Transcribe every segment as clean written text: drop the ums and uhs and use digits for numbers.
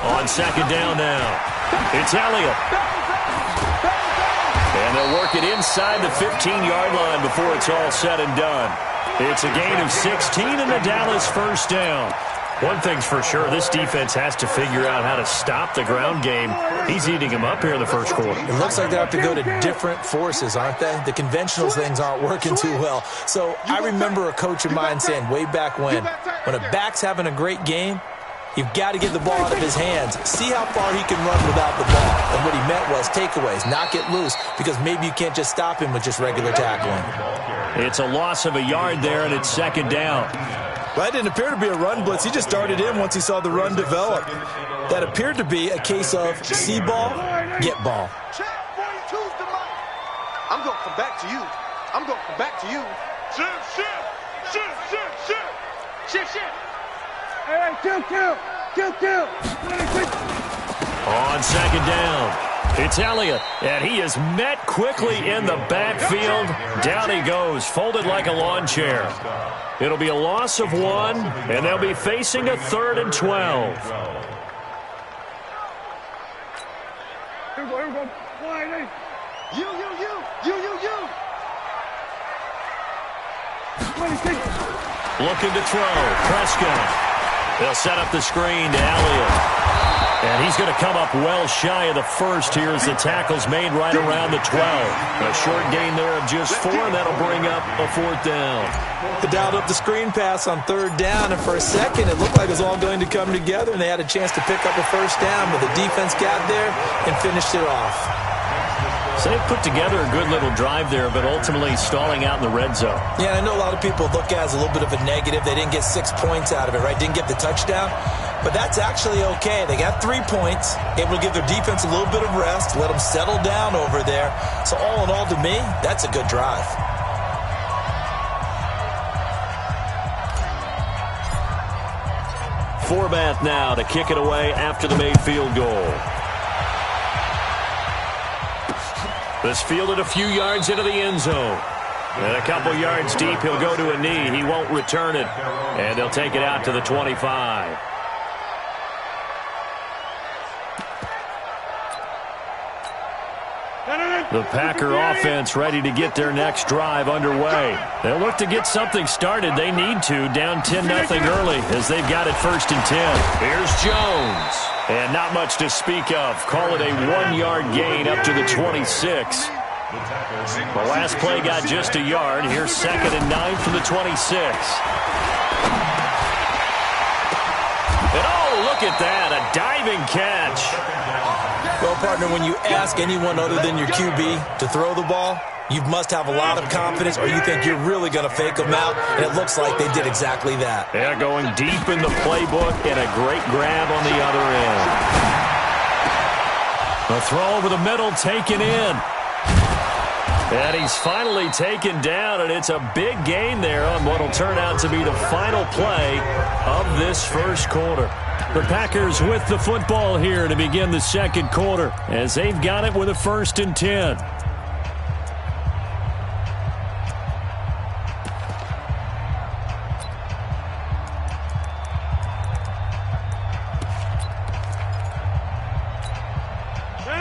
On second down now, it's Elliott. And they'll work it inside the 15-yard line before it's all said and done. It's a gain of 16 and the Dallas first down. One thing's for sure, this defense has to figure out how to stop the ground game. He's eating them up here in the first quarter. It looks like they have to go to different forces, aren't they? The conventional things aren't working too well. So I remember a coach of mine saying way back when a back's having a great game, you've got to get the ball out of his hands. See how far he can run without the ball. And what he meant was takeaways, not get loose, because maybe you can't just stop him with just regular tackling. It's a loss of a yard there, and it's second down. Well, that didn't appear to be a run blitz. He just started in once he saw the run develop. That appeared to be a case of see ball, get ball. I'm going to come back to you. I'm going to come back to you. Shift. Hey, kill. On second down, it's Elliott, and he is met quickly in the backfield. Down he goes, folded like a lawn chair. It'll be a loss of 1, and they'll be facing a 3rd and 12. Here we go. You. Looking to throw, Prescott. They'll set up the screen to Elliott. And he's going to come up well shy of the first here as the tackle's made right around the 12. A short gain there of just 4, and that'll bring up a 4th down. They dialed up the screen pass on 3rd down, and for a second it looked like it was all going to come together, and they had a chance to pick up a first down, but the defense got there and finished it off. So they put together a good little drive there, but ultimately stalling out in the red zone. Yeah, I know a lot of people look at it as a little bit of a negative. They didn't get 6 points out of it, right? Didn't get the touchdown. But that's actually okay. They got 3 points, able to give their defense a little bit of rest, let them settle down over there. So all in all, to me, that's a good drive. Forbath now to kick it away after the made field goal. This fielded a few yards into the end zone. And a couple yards deep, he'll go to a knee. He won't return it. And they'll take it out to the 25. The Packer offense ready to get their next drive underway. They'll look to get something started. They need to, down 10-0 early as they've got it 1st and 10. Here's Jones. And not much to speak of. Call it a 1-yard gain up to the 26. The last play got just a yard. Here's 2nd and 9 from the 26. And oh, look at that, a diving catch. Well, partner, when you ask anyone other than your QB to throw the ball, you must have a lot of confidence or you think you're really going to fake them out, and it looks like they did exactly that. Yeah, going deep in the playbook and a great grab on the other end. A throw over the middle taken in. And he's finally taken down, and it's a big gain there on what will turn out to be the final play of this first quarter. The Packers with the football here to begin the second quarter as they've got it with a 1st and 10.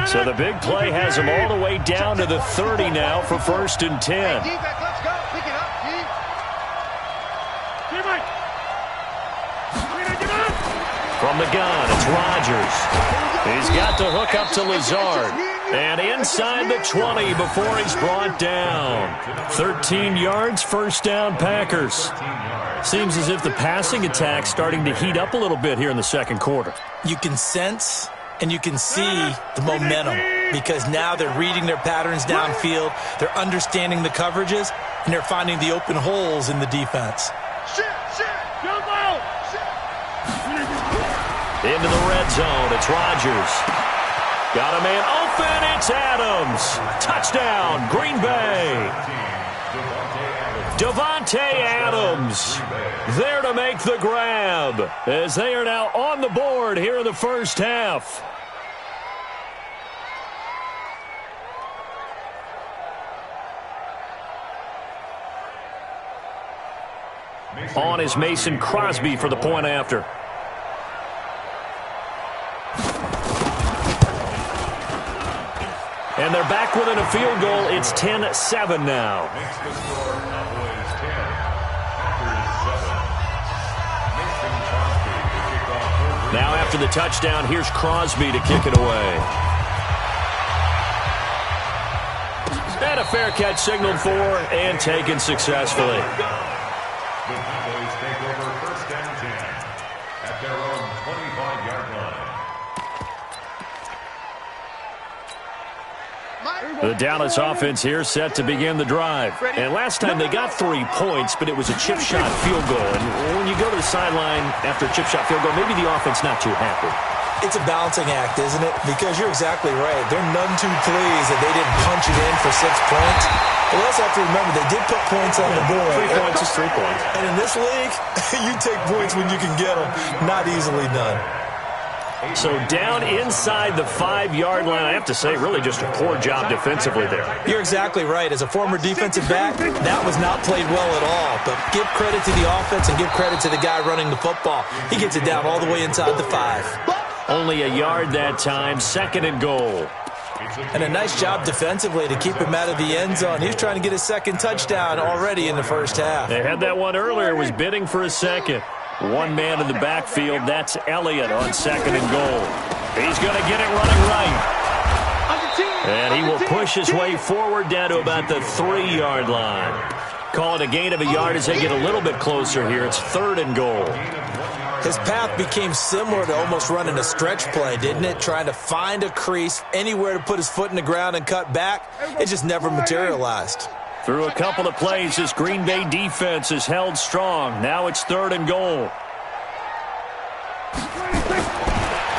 So the big play has them all the way down to the 30 now for 1st and 10. From the gun, it's Rodgers. He's got the hook up to Lazard. And inside the 20 before he's brought down. 13 yards, 1st down, Packers. Seems as if the passing attack's starting to heat up a little bit here in the second quarter. You can sense and you can see the momentum because now they're reading their patterns downfield, they're understanding the coverages, and they're finding the open holes in the defense. Into the red zone, it's Rodgers. Got a man open, it's Adams. Touchdown, Green Bay. Davante Adams there to make the grab as they are now on the board here in the first half. On is Mason Crosby for the point after. And they're back within a field goal. It's 10-7 now. Now after the touchdown, here's Crosby to kick it away. And a fair catch signaled for and taken successfully. The Cowboys take over first and 10 at their own 25-yard line. The Dallas offense here set to begin the drive. And last time they got 3 points, but it was a chip shot field goal. And when you go to the sideline after a chip shot field goal, maybe the offense not too happy. It's a balancing act, isn't it? Because you're exactly right. They're none too pleased that they didn't punch it in for 6 points. But we also have to remember they did put points on the board. 3 points is 3 points. And in this league, you take points when you can get them. Not easily done. So down inside the 5-yard line, I have to say, really just a poor job defensively there. You're exactly right. As a former defensive back, that was not played well at all. But give credit to the offense and give credit to the guy running the football. He gets it down all the way inside the 5. Only a yard that time, 2nd and goal. And a nice job defensively to keep him out of the end zone. He was trying to get his 2nd touchdown already in the first half. They had that one earlier, was bidding for a 2nd. One man in the backfield, that's Elliott on 2nd and goal. He's going to get it running right. And he will push his way forward down to about the 3-yard line. Call it a gain of a yard as they get a little bit closer here. It's 3rd and goal. His path became similar to almost running a stretch play, didn't it? Trying to find a crease, anywhere to put his foot in the ground and cut back. It just never materialized. Through a couple of plays, this Green Bay defense is held strong. Now it's 3rd and goal.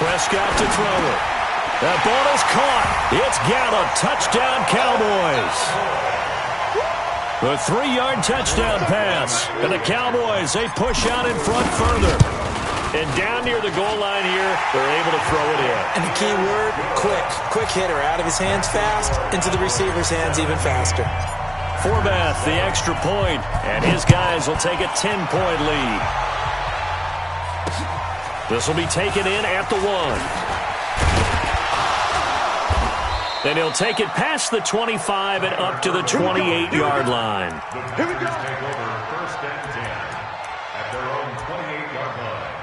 Prescott to throw it. That ball is caught. It's Gallup. Touchdown, Cowboys. The 3-yard touchdown pass. And the Cowboys, they push out in front further. And down near the goal line here, they're able to throw it in. And the key word, quick. Quick hitter. Out of his hands fast, into the receiver's hands even faster. Forbath, the extra point, and his guys will take a 10-point lead. This will be taken in at the 1. Then he'll take it past the 25 and up to the 28-yard line. The Packers take over first and 10 at their own 28-yard line.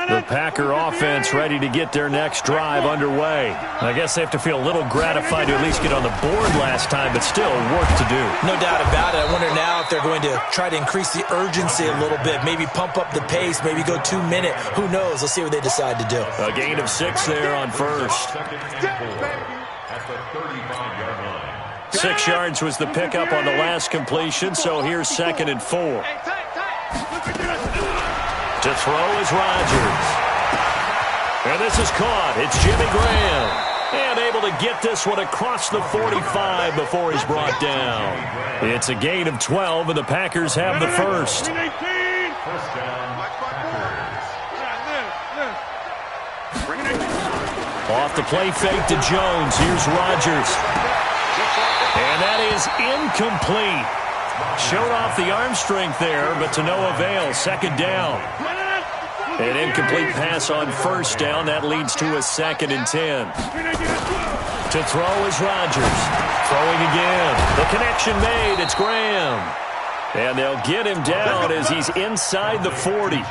The Packer offense ready to get their next drive underway. I guess they have to feel a little gratified to at least get on the board last time, but still work to do. No doubt about it. I wonder now if they're going to try to increase the urgency a little bit, maybe pump up the pace, maybe go 2-minute. Who knows? Let's see what they decide to do. A gain of 6 there on first. At the 35-yard line. 6 yards was the pickup on the last completion, so here's 2nd and 4. To throw is Rodgers. And this is caught. It's Jimmy Graham. And able to get this one across the 45 before he's brought down. It's a gain of 12, and the Packers have the first. First down, Packers. Off the play fake to Jones. Here's Rodgers. And that is incomplete. Showed off the arm strength there, but to no avail. 2nd down. An incomplete pass on first down. That leads to a 2nd and 10. To throw is Rodgers. Throwing again. The connection made. It's Graham. And they'll get him down as he's inside the 40.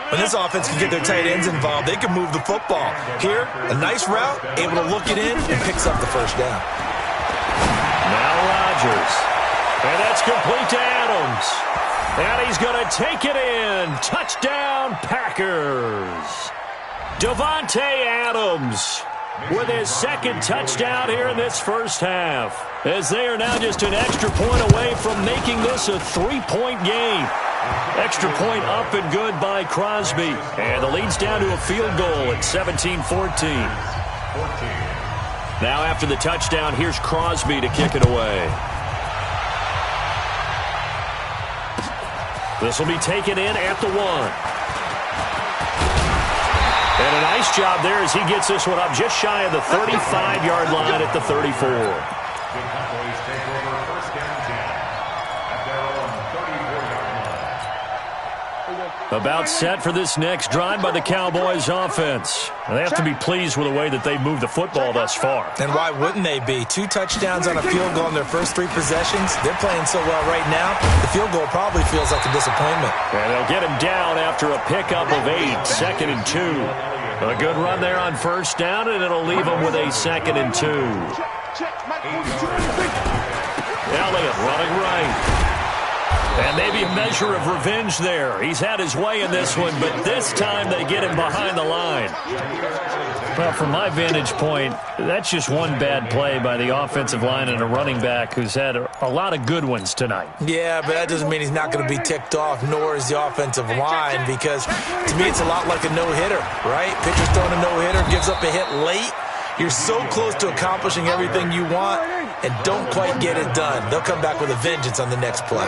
When this offense can get their tight ends involved, they can move the football. Here, a nice route, able to look it in, and picks up the first down. Now Rodgers. And that's complete to Adams. And he's going to take it in. Touchdown, Packers. Davante Adams with his 2nd touchdown here in this first half, as they are now just an extra point away from making this a 3-point game. Extra point up and good by Crosby. And the lead's down to a field goal at 17-14. Now after the touchdown, here's Crosby to kick it away. This will be taken in at the 1. And a nice job there as he gets this one up just shy of the 35-yard line at the 34. The Cowboys take over About set for this next drive by the Cowboys offense. They have to be pleased with the way that they've moved the football thus far. And why wouldn't they be? 2 touchdowns on a field goal in their first 3 possessions. They're playing so well right now, the field goal probably feels like a disappointment. And they'll get him down after a pickup of 8, 2nd and 2. A good run there on first down, and it'll leave him with a 2nd and 2. Elliott running right. And maybe a measure of revenge there. He's had his way in this one, but this time they get him behind the line. Well, from my vantage point, that's just one bad play by the offensive line and a running back who's had a lot of good ones tonight. Yeah, but that doesn't mean he's not going to be ticked off, nor is the offensive line, because to me it's a lot like a no-hitter, right? Pitcher's throwing a no-hitter, gives up a hit late. You're so close to accomplishing everything you want and don't quite get it done. They'll come back with a vengeance on the next play.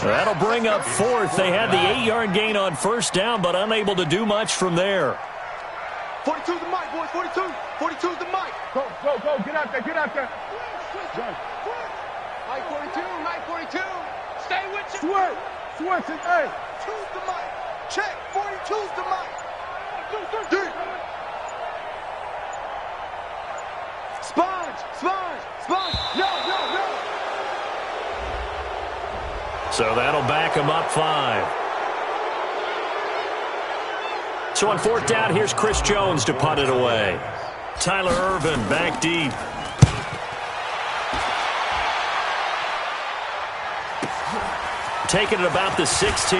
That'll bring up 4th. They had the 8-yard gain on first down, but unable to do much from there. 42's the mic, boys. 42. 42's the mic. Go. Get out there. Mike 42. Mike 42. Stay with you. Switch it. Hey. 2's the mic. Check. 42's the mic. Deep. Sponge. No. So that'll back him up 5. So on 4th down, here's Chris Jones to punt it away. Tyler Ervin back deep. Taking it about the 16.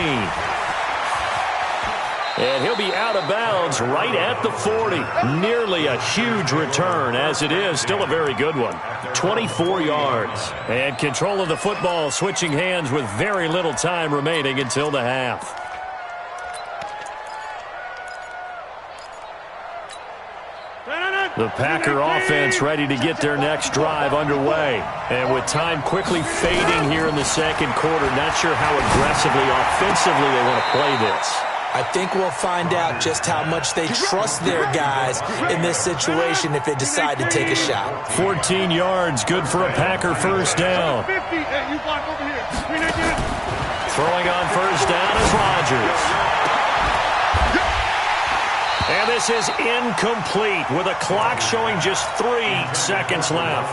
And he'll be out of bounds right at the 40. Nearly a huge return, as it is. Still a very good one. 24 yards. And control of the football switching hands with very little time remaining until the half. The Packer offense ready to get their next drive underway. And with time quickly fading here in the second quarter, not sure how aggressively, offensively they want to play this. I think we'll find out just how much they trust their guys in this situation if they decide to take a shot. 14 yards, good for a Packer first down. Throwing on first down is Rodgers. And this is incomplete with a clock showing just 3 seconds left.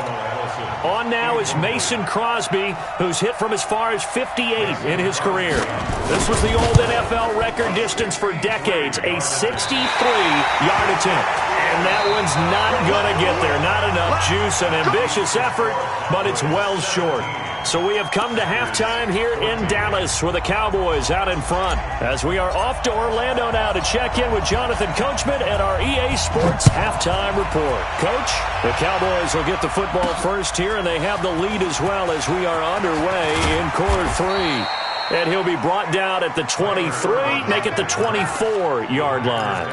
On now is Mason Crosby, who's hit from as far as 58 in his career. This was the old NFL record distance for decades, a 63-yard attempt. And that one's not going to get there. Not enough juice, an ambitious effort, but it's well short. So we have come to halftime here in Dallas with the Cowboys out in front. As we are off to Orlando now to check in with Jonathan Coachman at our EA Sports Halftime Report. Coach, the Cowboys will get the football first here, and they have the lead as well as we are underway in quarter 3. And he'll be brought down at the 23, make it the 24-yard line.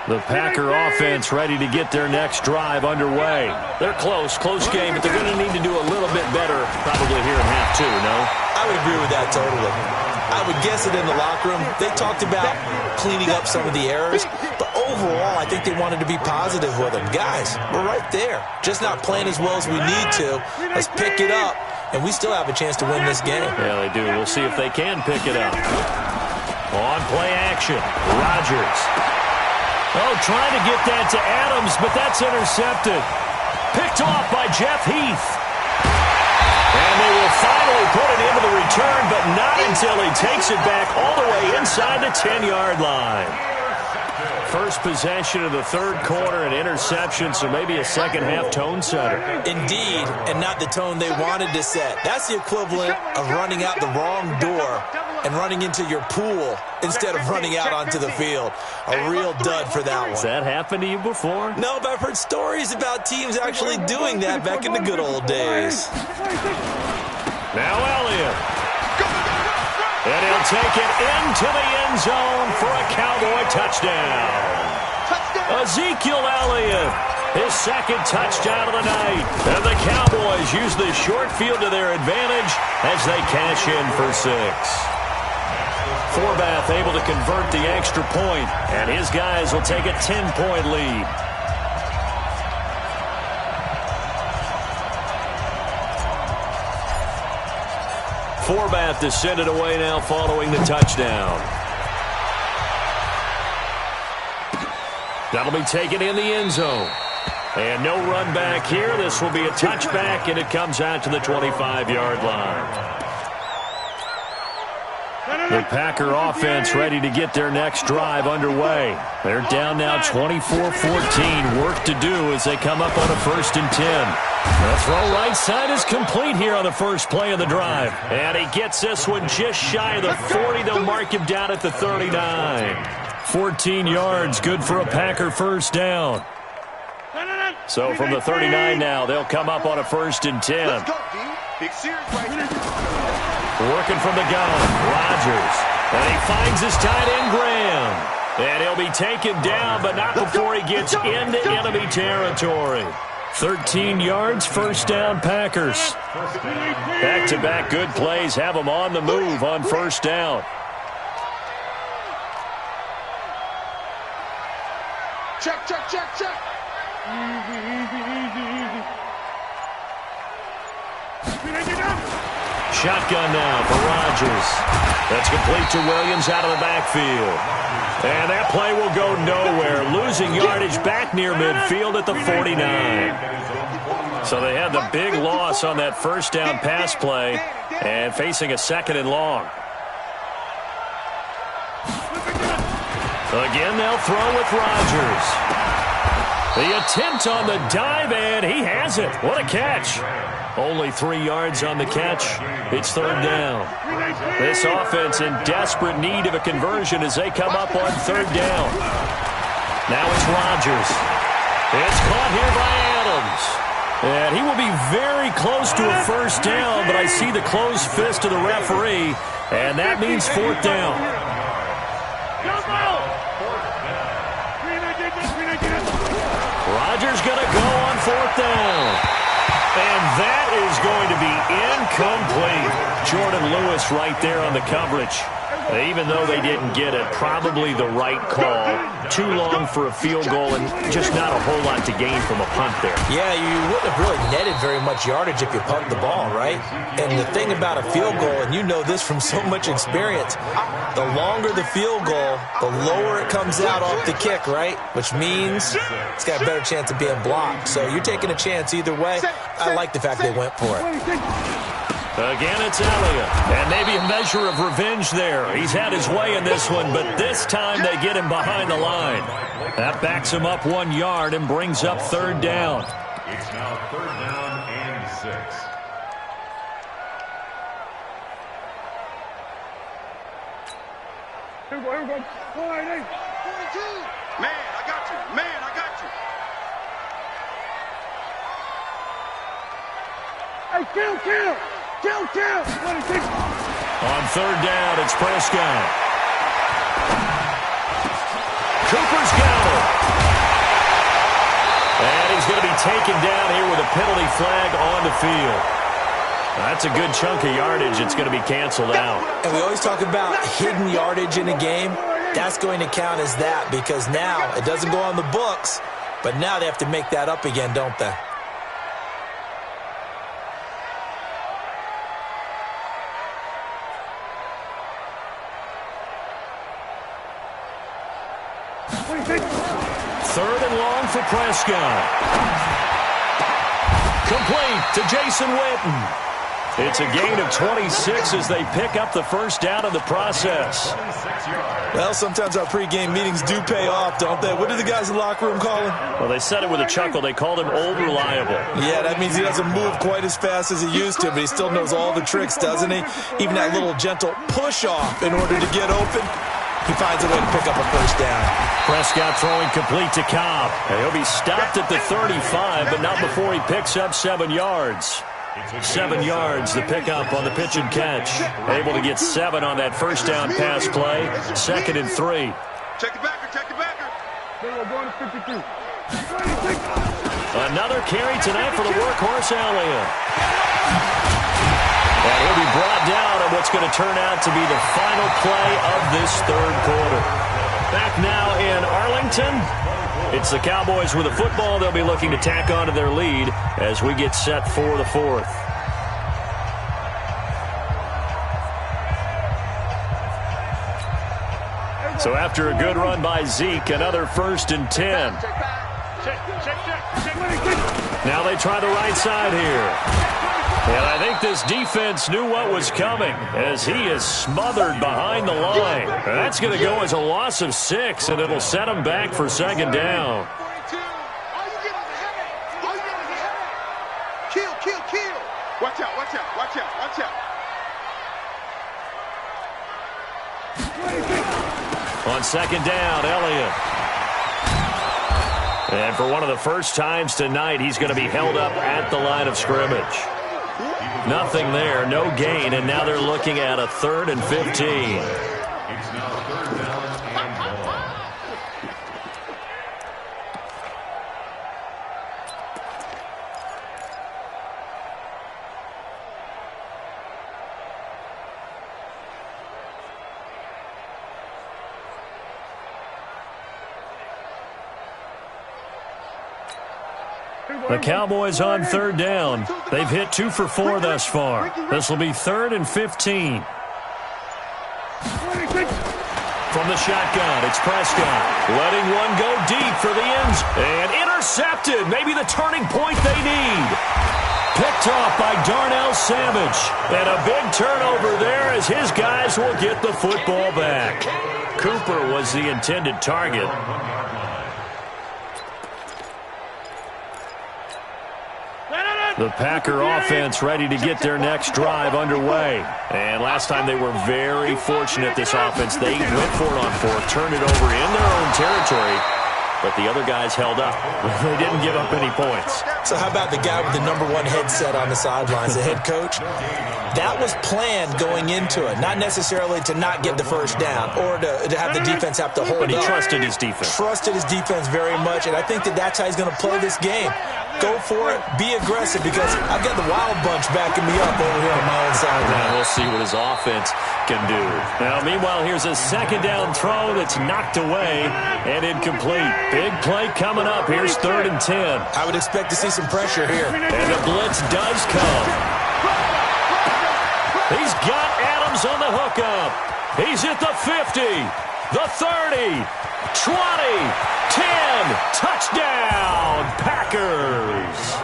The Packer offense ready to get their next drive underway. They're close game, but they're going to need to do a little bit better probably here in half 2, no? I would agree with that totally. I would guess it in the locker room. They talked about cleaning up some of the errors, but overall, I think they wanted to be positive with them. Guys, we're right there. Just not playing as well as we need to. Let's pick it up, and we still have a chance to win this game. Yeah, they do. We'll see if they can pick it up. On play action, Rodgers. Oh, trying to get that to Adams, but that's intercepted. Picked off by Jeff Heath. And they will finally put it into the return, but not until he takes it back all the way inside the 10-yard line. First possession of the third quarter, an interception, so maybe a second-half tone setter. Indeed, and not the tone they wanted to set. That's the equivalent of running out the wrong door and running into your pool instead of running out onto the field. A real dud for that one. Has that happened to you before? No, but I've heard stories about teams actually doing that back in the good old days. Now Elliott. And he'll take it into the end zone for a Cowboy touchdown. Ezekiel Elliott, his second touchdown of the night. And the Cowboys use the short field to their advantage as they cash in for 6. Forbath able to convert the extra point, and his guys will take a 10-point lead. Forbath to send it away now following the touchdown. That'll be taken in the end zone. And no run back here. This will be a touchback, and it comes out to the 25-yard line. The Packer offense ready to get their next drive underway. They're down now 24-14. Work to do as they come up on a 1st and 10. The throw right side is complete here on the first play of the drive. And he gets this one just shy of the 40. They'll mark him down at the 39. 14 yards, good for a Packer first down. So from the 39 now, they'll come up on a 1st and 10. Let's go, D. Big series right here. Working from the gun, Rodgers. And he finds his tight end, Graham. And he'll be taken down, but not before he gets into enemy territory. 13 yards, first down, Packers. Back-to-back good plays have them on the move on first down. Check, check, check, check. Easy, easy, easy, easy. Shotgun now for Rodgers. That's complete to Williams out of the backfield. And that play will go nowhere. Losing yardage back near midfield at the 49. So they had the big loss on that first down pass play and facing a 2nd and long. Again, they'll throw with Rodgers. The attempt on the dive, and he has it. What a catch. Only 3 yards on the catch. It's 3rd down. This offense in desperate need of a conversion as they come up on 3rd down. Now it's Rodgers. It's caught here by Adams. And he will be very close to a first down, but I see the closed fist of the referee, and that means 4th down. Rodgers going to go on 4th down. And that is going to be incomplete. Jordan Lewis right there on the coverage. Even though they didn't get it, probably the right call. Too long for a field goal and just not a whole lot to gain from a punt there. Yeah, you wouldn't have really netted very much yardage if you punt the ball, right? And the thing about a field goal, and you know this from so much experience, the longer the field goal, the lower it comes out off the kick, right? Which means it's got a better chance of being blocked. So you're taking a chance either way. I like the fact they went for it. Again, it's Elliott. And maybe a measure of revenge there. He's had his way in this one, but this time they get him behind the line. That backs him up 1 yard and brings up 3rd down. It's now 3rd down and 6. Here we go, here we go. All right, hey. 42. Man, I got you. Man, I got you. Hey, kill. Kill. 26. On 3rd down, it's Prescott. Cooper's got it. And he's going to be taken down here with a penalty flag on the field. That's a good chunk of yardage. It's going to be canceled out. And we always talk about hidden yardage in a game. That's going to count as that because now it doesn't go on the books, but now they have to make that up again, don't they? Third and long for Prescott. Complete to Jason Witten. It's a gain of 26 as they pick up the first down in the process. Well, sometimes our pregame meetings do pay off, don't they? What do the guys in the locker room call him? Well, they said it with a chuckle. They called him Old Reliable. Yeah, that means he doesn't move quite as fast as he used to, but he still knows all the tricks, doesn't he? Even that little gentle push-off in order to get open. He finds a way to pick up a first down. Prescott throwing complete to Cobb. And he'll be stopped at the 35, but not before he picks up 7 yards. 7 yards, the pickup on the pitch and catch. Able to get 7 on that first down pass play. 2nd and 3. Check it backer, check it backer. They were going to 52. 26. Another carry tonight for the workhorse Elliott. And he'll be brought down on what's going to turn out to be the final play of this third quarter. Back now in Arlington. It's the Cowboys with the football. They'll be looking to tack on to their lead as we get set for the fourth. So after a good run by Zeke, another 1st and 10. Now they try the right side here. And I think this defense knew what was coming as he is smothered behind the line. That's going to go as a loss of 6, and it'll set him back for 2nd down. Kill. Watch out. On 2nd down, Elliott. And for one of the first times tonight, he's going to be held up at the line of scrimmage. Nothing there, no gain, and now they're looking at a 3rd and 15. It's now 3rd down and 1. The Cowboys on 3rd down. They've hit 2 for 4 thus far. This will be 3rd and 15. From the shotgun, it's Prescott. Letting one go deep for the end. And intercepted. Maybe the turning point they need. Picked off by Darnell Savage. And a big turnover there as his guys will get the football back. Cooper was the intended target. The Packer offense ready to get their next drive underway. And last time they were very fortunate, this offense. They went for it on 4th, turned it over in their own territory, but the other guys held up. They didn't give up any points. So how about the guy with the #1 headset on the sidelines, the head coach? That was planned going into it, not necessarily to not get the 1st down or to have the defense have to hold But he up. trusted his defense. Trusted his defense very much, and I think that's how he's going to play this game. Go for it, be aggressive, because I've got the Wild Bunch backing me up over here on my own side. Now we'll see what his offense can do. Now, meanwhile, here's a 2nd down throw that's knocked away and incomplete. Big play coming up. Here's 3rd and 10. I would expect to see some pressure here. And the blitz does come. He's got Adams on the hookup. He's at the 50, the 30, 20, 10. Touchdown, Packers.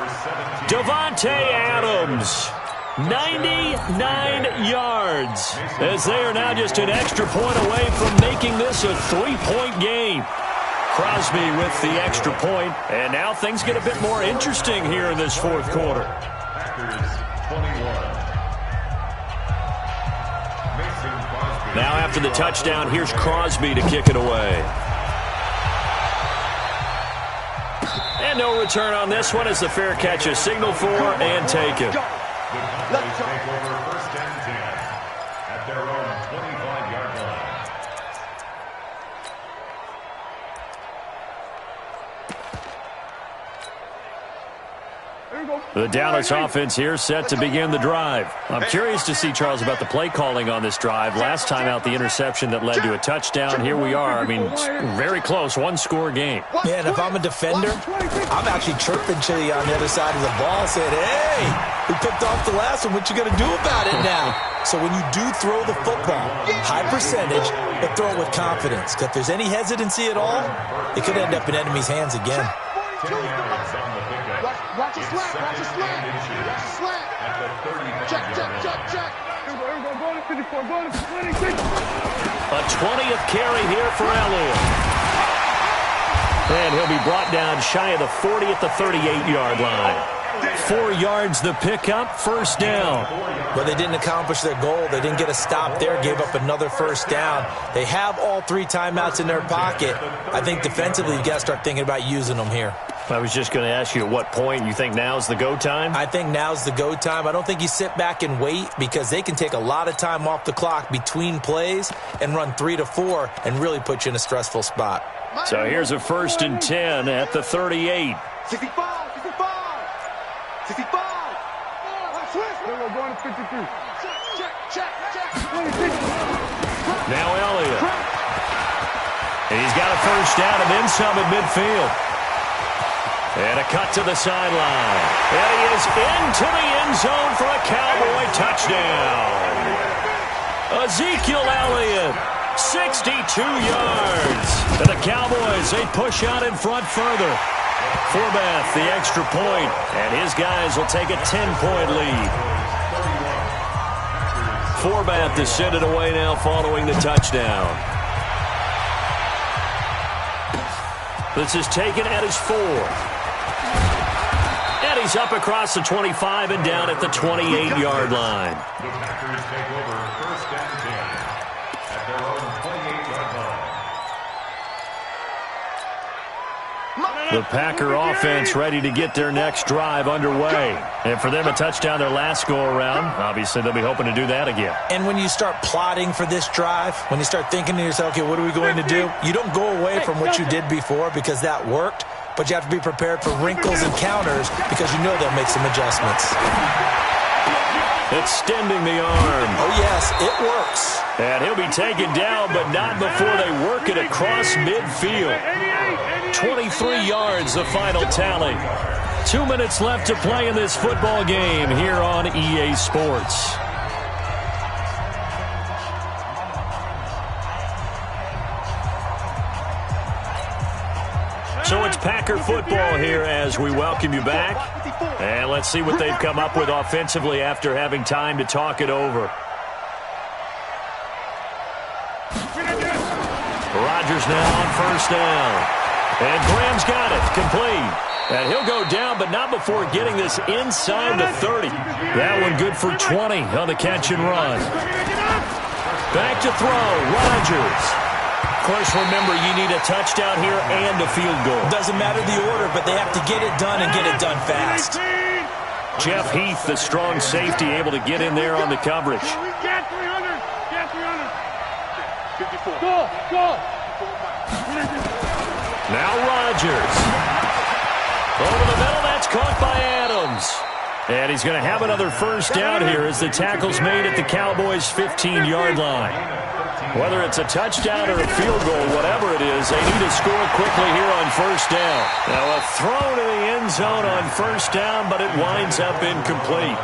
Davante Adams, 99 yards, as they are now just an extra point away from making this a 3-point game. Crosby with the extra point, and now things get a bit more interesting here in this 4th quarter. Packers 21. Now after the touchdown, here's Crosby to kick it away. And no return on this one as the fair catch is signaled for and taken. The Cowboys take over 1st and 10 at their own 25-yard line. The Dallas offense here set to begin the drive. I'm curious to see, Charles, about the play calling on this drive. Last time out, the interception that led to a touchdown. Here we are. I mean, very close, 1-score game. Yeah, and if I'm a defender, I'm actually chirping to you on the other side of the ball, saying, hey, we picked off the last one. What you going to do about it now? So when you do throw the football, high percentage, but throw it with confidence. Because if there's any hesitancy at all, it could end up in enemy's hands again. 10 yards on the pickup. Watch a slant. Watch a slant. At the 35-yard line. Check. Go to 54. Go to 26. A 20th carry here for Elliott. And he'll be brought down shy of the 40 at the 38-yard line. 4 yards the pickup, 1st down. But they didn't accomplish their goal. They didn't get a stop there, gave up another 1st down. They have all 3 timeouts in their pocket. I think defensively, you got to start thinking about using them here. I was just going to ask you at what point you think now's the go time? I think now's the go time. I don't think you sit back and wait because they can take a lot of time off the clock between plays and run 3 to 4 and really put you in a stressful spot. So here's a 1st and 10 at the 38. 65. We're going to 53. Check. 26. Now Elliott. And he's got a 1st down and then some at midfield. And a cut to the sideline. And he is into the end zone for a Cowboy touchdown. Ezekiel Elliott 62 yards. And the Cowboys, they push out in front further. Forbath, the extra point, and his guys will take a 10-point lead. Forbath to send it away now following the touchdown. This is taken at his 4. And he's up across the 25 and down at the 28-yard line. The Packers take over first and 10 at their own 28-yard line. The Packer offense ready to get their next drive underway. And for them, a touchdown their last go-around. Obviously, they'll be hoping to do that again. And when you start plotting for this drive, when you start thinking to yourself, okay, what are we going to do? You don't go away from what you did before because that worked, but you have to be prepared for wrinkles and counters because you know they'll make some adjustments. Extending the arm. Oh, yes, it works. And he'll be taken down, but not before they work it across midfield. 23 yards, the final tally. 2 minutes left to play in this football game here on EA Sports. So it's Packer football here as we welcome you back. And let's see what they've come up with offensively after having time to talk it over. Rodgers now on first down. And Graham's got it, complete. And he'll go down, but not before getting this inside the 30. That one good for 20 on the catch and run. Back to throw, Rodgers. Of course, remember, you need a touchdown here and a field goal. Doesn't matter the order, but they have to get it done and get it done fast. Jeff Heath, the strong safety, able to get in there on the coverage. Get 300. Get 300. Go. Now Rodgers. Over the middle, that's caught by Adams. And he's going to have another first down here as the tackle's made at the Cowboys' 15-yard line. Whether it's a touchdown or a field goal, whatever it is, they need to score quickly here on first down. Now a throw to the end zone on first down, but it winds up incomplete.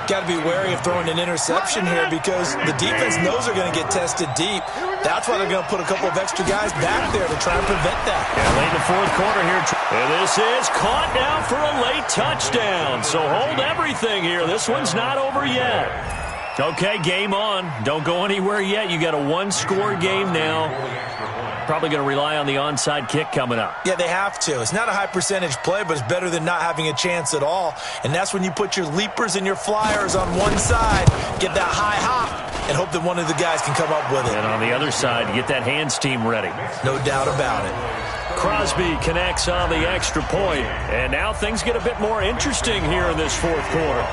Got to be wary of throwing an interception here because the defense knows they're going to get tested deep. That's why they're going to put a couple of extra guys back there to try and prevent that. Yeah, late in the fourth quarter here. And this is caught now for a late touchdown. So hold everything here. This one's not over yet. Okay, game on. Don't go anywhere yet. You got a one-score game now. Probably going to rely on the onside kick coming up. Yeah, they have to. It's not a high-percentage play, but it's better than not having a chance at all. And that's when you put your leapers and your flyers on one side, get that high hop, and hope that one of the guys can come up with it. And on the other side, get that hands team ready. No doubt about it. Crosby connects on the extra point. And now things get a bit more interesting here in this fourth quarter.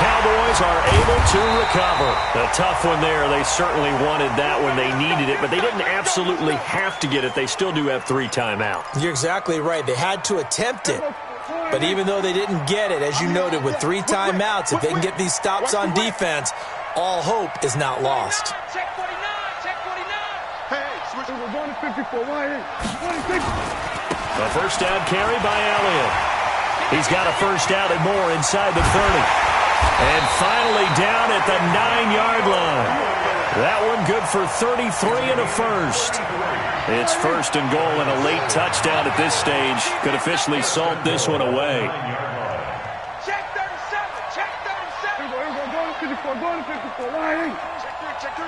Cowboys are able to recover. A tough one there. They certainly wanted that when they needed it, but they didn't absolutely have to get it. They still do have 3 timeouts. You're exactly right. They had to attempt it. But even though they didn't get it, as you noted, with 3 timeouts, if they can get these stops on defense, all hope is not lost. Check 49. Hey, switch. We're going to 54. 26. A first down carry by Elliott. He's got a first down and more inside the 30. And finally down at the 9-yard line. That one good for 33 and a first. It's first and goal and a late touchdown at this stage. Could officially salt this one away. Check 37. Check 37. Here we go. Going to 54. Going to 54. Why? Check 3.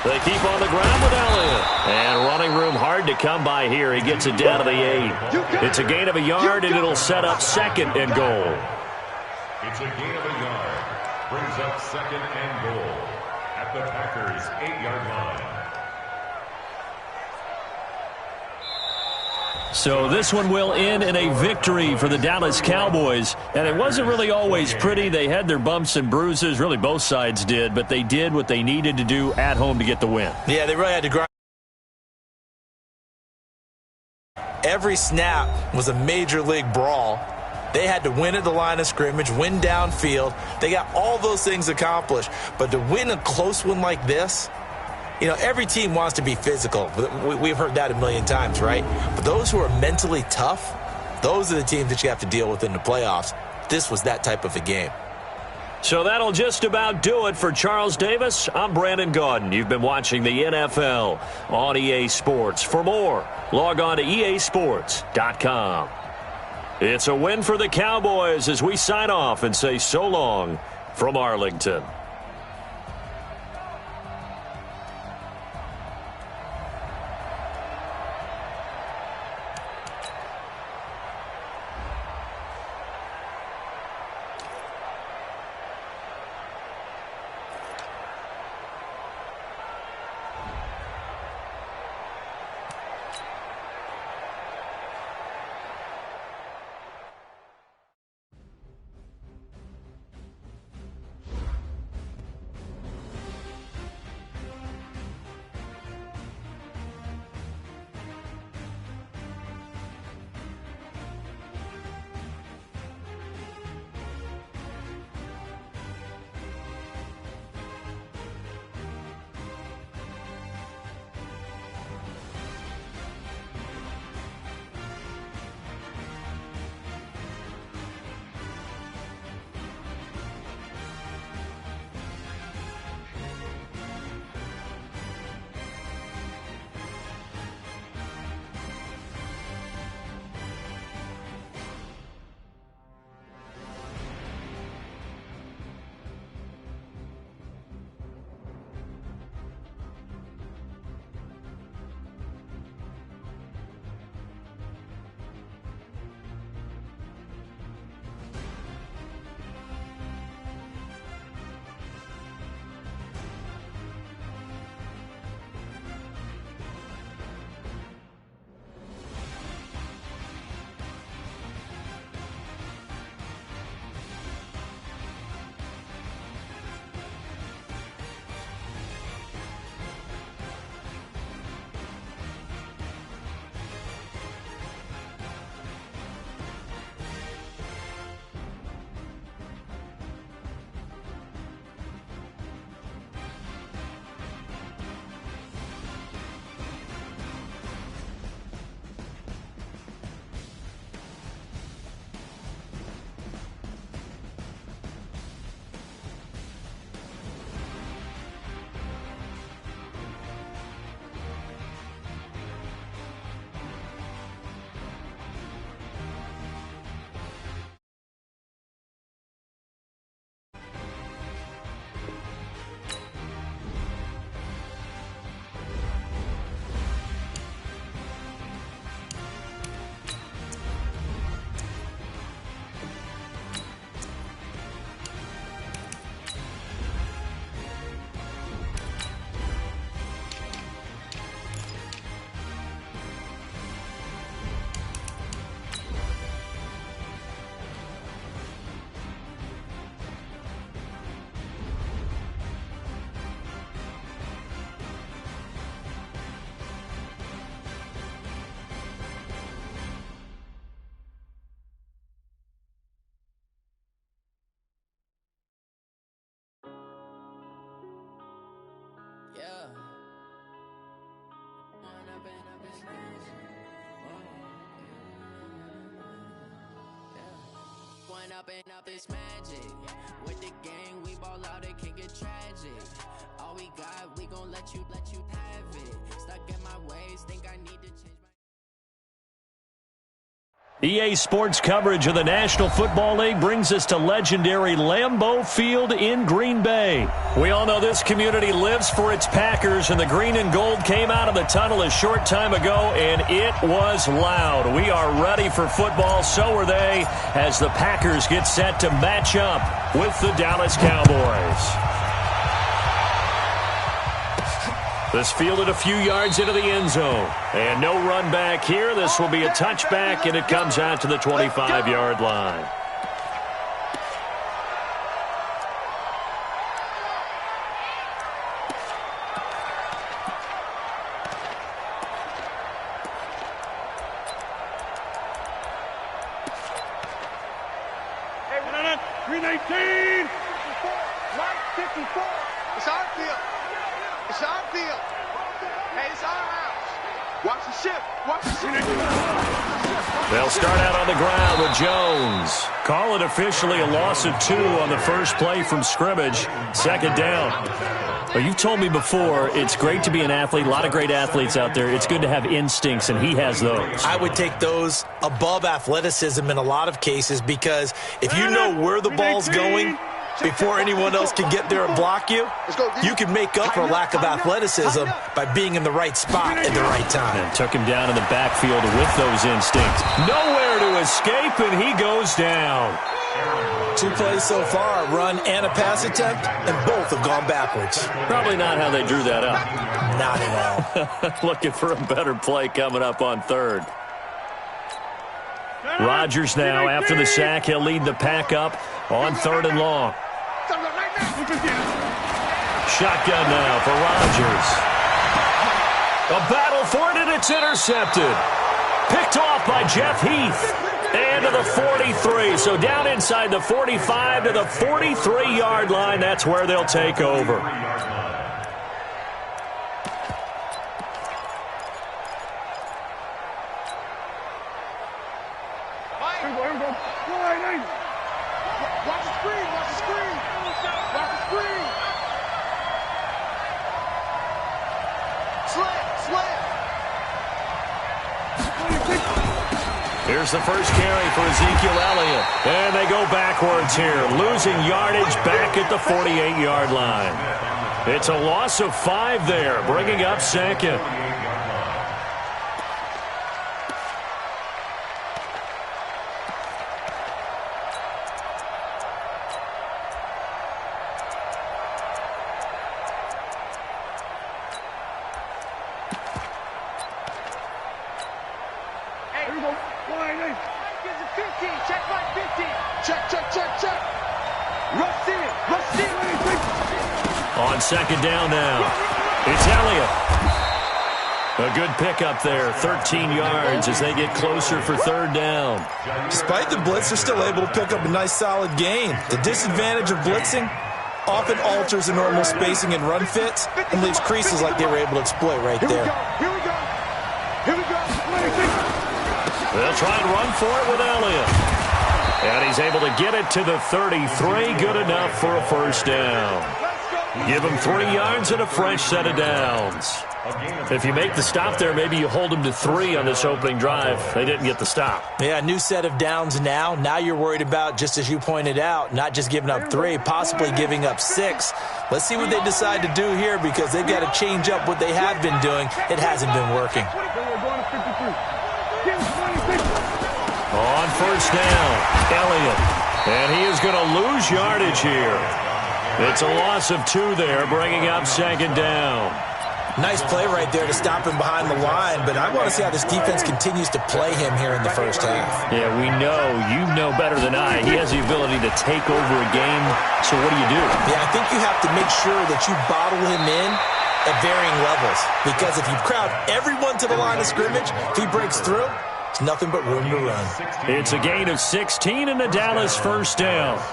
They keep on the ground with Elliott. And running room hard to come by here. He gets it down to the 8. It's a gain of a yard, and it'll set up second and goal. It's a gain of a yard. Brings up second and goal at the Packers' 8-yard line. So this one will end in a victory for the Dallas Cowboys. And it wasn't really always pretty. They had their bumps and bruises. Really, both sides did. But they did what they needed to do at home to get the win. Yeah, they really had to grind. Every snap was a major league brawl. They had to win at the line of scrimmage, win downfield. They got all those things accomplished. But to win a close one like this, You know, every team wants to be physical. We've heard that a million times, right? But those who are mentally tough, those are the teams that you have to deal with in the playoffs. This was that type of a game. So that'll just about do it for Charles Davis. I'm Brandon Gaudin. You've been watching the NFL on EA Sports. For more, log on to easports.com. It's a win for the Cowboys as we sign off and say so long from Arlington. Up and up this magic. With the gang, we ball out, it can get tragic. All we got, we gon' let you have it. Stuck in my ways, think I need to change my... EA Sports coverage of the National Football League brings us to legendary Lambeau Field in Green Bay. We all know this community lives for its Packers, and the green and gold came out of the tunnel a short time ago, and it was loud. We are ready for football, so are they, as the Packers get set to match up with the Dallas Cowboys. This fielded a few yards into the end zone. And no run back here. This will be a touchback, and it comes out to the 25-yard line. Hey, 319! 54, 54. It's our field. It's our field. Hey, it's our house. Watch the ship. Watch the ship. They'll start out on the ground with Jones. Call it officially a loss of 2 on the first play from scrimmage. Second down. Well, you've told me before, it's great to be an athlete. A lot of great athletes out there. It's good to have instincts, and he has those. I would take those above athleticism in a lot of cases, because if you know where the ball's going before anyone else can get there and block you, you can make up for lack of athleticism by being in the right spot at the right time. And took him down in the backfield with those instincts. Nowhere to escape, and he goes down. 2 plays so far, a run and a pass attempt, and both have gone backwards. Probably not how they drew that up. Not at all. Looking for a better play coming up on third. Rodgers now, after the sack, he'll lead the pack up on 3rd and long. Shotgun now for Rodgers. A battle for it, and it's intercepted. Picked off by Jeff Heath. And to the 43. So down inside the 45 to the 43-yard line. That's where they'll take over. Watch the screen. Watch the screen. Watch the screen. Slam. Here's the first carry for Ezekiel Elliott. And they go backwards here, losing yardage back at the 48-yard line. It's a loss of 5 there, bringing up second. On second down now, it's Elliott. A good pickup there, 13 yards as they get closer for 3rd down. Despite the blitz, they're still able to pick up a nice, solid gain. The disadvantage of blitzing often alters the normal spacing and run fits and leaves creases like they were able to exploit right there. Here we go. They'll try and run for it with Elliott. And he's able to get it to the 33. Good enough for a first down. Give him 3 yards and a fresh set of downs. If you make the stop there, maybe you hold them to 3 on this opening drive. They didn't get the stop. Yeah, new set of downs now. Now you're worried about, just as you pointed out, not just giving up 3, possibly giving up 6. Let's see what they decide to do here, because they've got to change up what they have been doing. It hasn't been working. On first down, Elliott. And he is going to lose yardage here. It's a loss of 2 there, bringing up second down. Nice play right there to stop him behind the line, but I want to see how this defense continues to play him here in the first half. Yeah, we know. You know better than I. He has the ability to take over a game, so what do you do? Yeah, I think you have to make sure that you bottle him in at varying levels, because if you crowd everyone to the line of scrimmage, if he breaks through, it's nothing but room to run. It's a gain of 16 and a Dallas first down.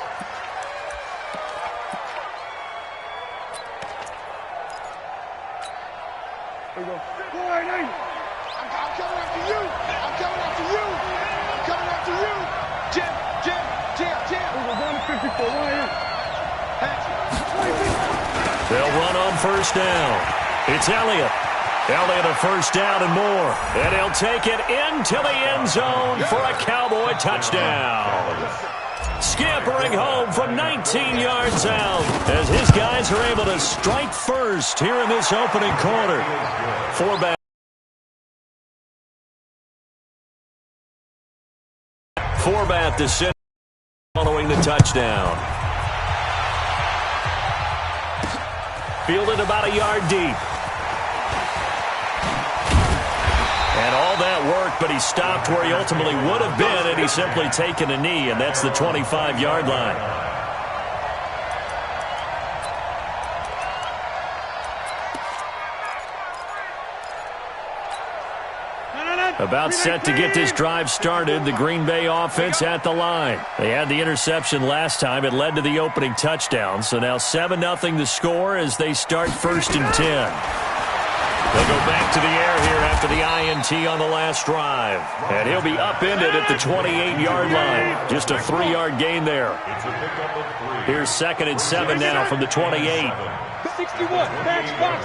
I'm coming after you. I'm coming after you. I'm coming after you. Jim. We're going to 54. They'll run on first down. It's Elliott. Elliott a first down and more. And he'll take it into the end zone for a Cowboy touchdown. Scampering home from 19 yards out as his guys are able to strike first here in this opening quarter. 4-back. Forbat to center following the touchdown. Fielded about a yard deep. And all that work, but he stopped where he ultimately would have been, and he's simply taken a knee, and that's the 25-yard line. About set to get this drive started, the Green Bay offense at the line. They had the interception last time. It led to the opening touchdown. So now 7-0 the score as they start 1st and 10. They'll go back to the air here after the INT on the last drive. And he'll be upended at the 28-yard line. Just a 3-yard gain there. Here's 2nd and 7 now from the 28. 61, back box.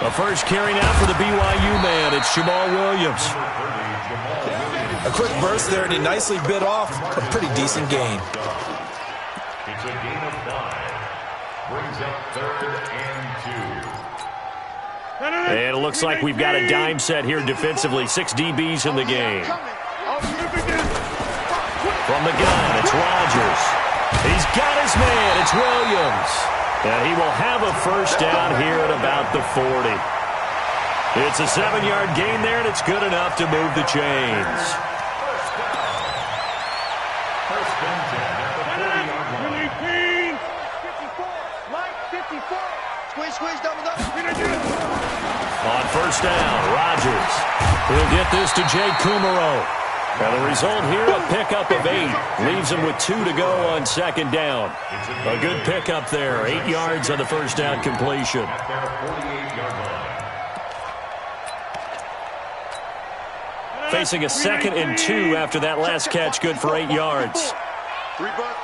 A first carry now for the BYU man. It's Jamal Williams. A quick burst there, and he nicely bit off a pretty decent gain. It's a gain of 5. Brings up 3rd and 2. And it looks like we've got a dime set here defensively. 6 DBs in the game. From the gun, it's Rodgers. He's got his man. It's Williams. And he will have a first down here at about the 40. It's a 7-yard gain there, and it's good enough to move the chains. First and 10 at the 40-yard line. 54, Mike, 54. Squeeze, double. On first down, Rodgers. He'll get this to Jake Kumaro. And the result here, a pickup of 8. Leaves him with 2 to go on 2nd down. A good pickup there. 8 yards on the first down completion. At their 48-yard line. Facing a 2nd and 2 after that last catch, good for 8 yards. 3 bucks.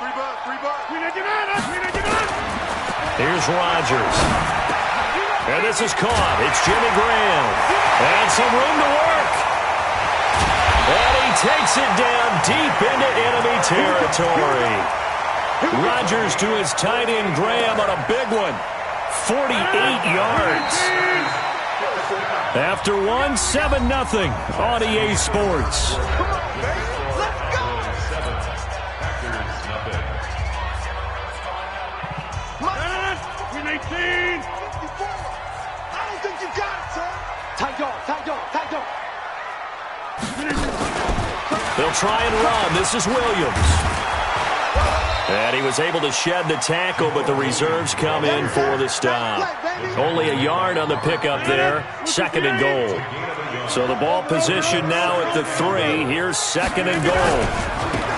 Here's Rodgers. And this is caught. It's Jimmy Graham. And some room to work. And he takes it down deep into enemy territory. Rodgers to his tight end Graham on a big one. 48 yards. After 7-0 on EA Sports. They'll try and run. This is Williams. And he was able to shed the tackle, but the reserves come in for the stop. Only a yard on the pickup there. 2nd and goal. So the ball position now at the 3. Here's 2nd and goal.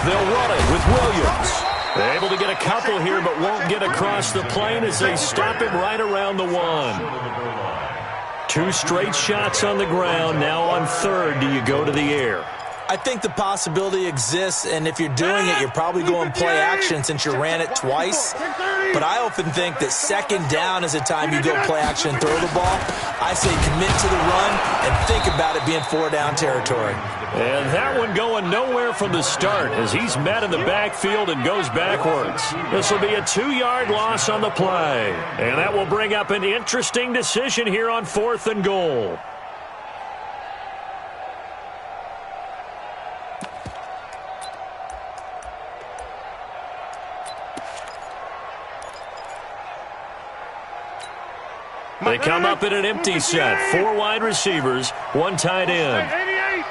They'll run it with Williams. They're able to get a couple here, but won't get across the plane as they stop him right around the 1. 2 straight shots on the ground. Now on 3rd, do you go to the air? I think the possibility exists, and if you're doing it, you're probably going play action since you ran it twice. But I often think that 2nd down is the time you go play action and throw the ball. I say commit to the run and think about it being 4-down territory. And that one going nowhere from the start as he's met in the backfield and goes backwards. This will be a 2-yard loss on the play. And that will bring up an interesting decision here on 4th and goal. They come up in an empty set. 4 wide receivers, 1 tight end. 88.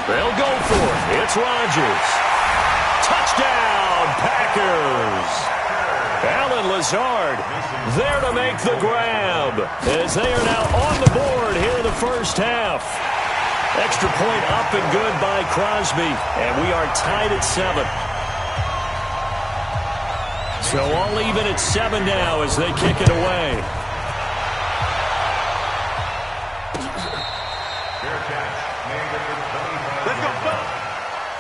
They'll go for it. It's Rodgers. Touchdown, Packers. Allen Lazard there to make the grab as they are now on the board here in the first half. Extra point up and good by Crosby, and we are tied at 7. So all even at 7 now as they kick it away. Fair catch. Made at the 25. Let's go.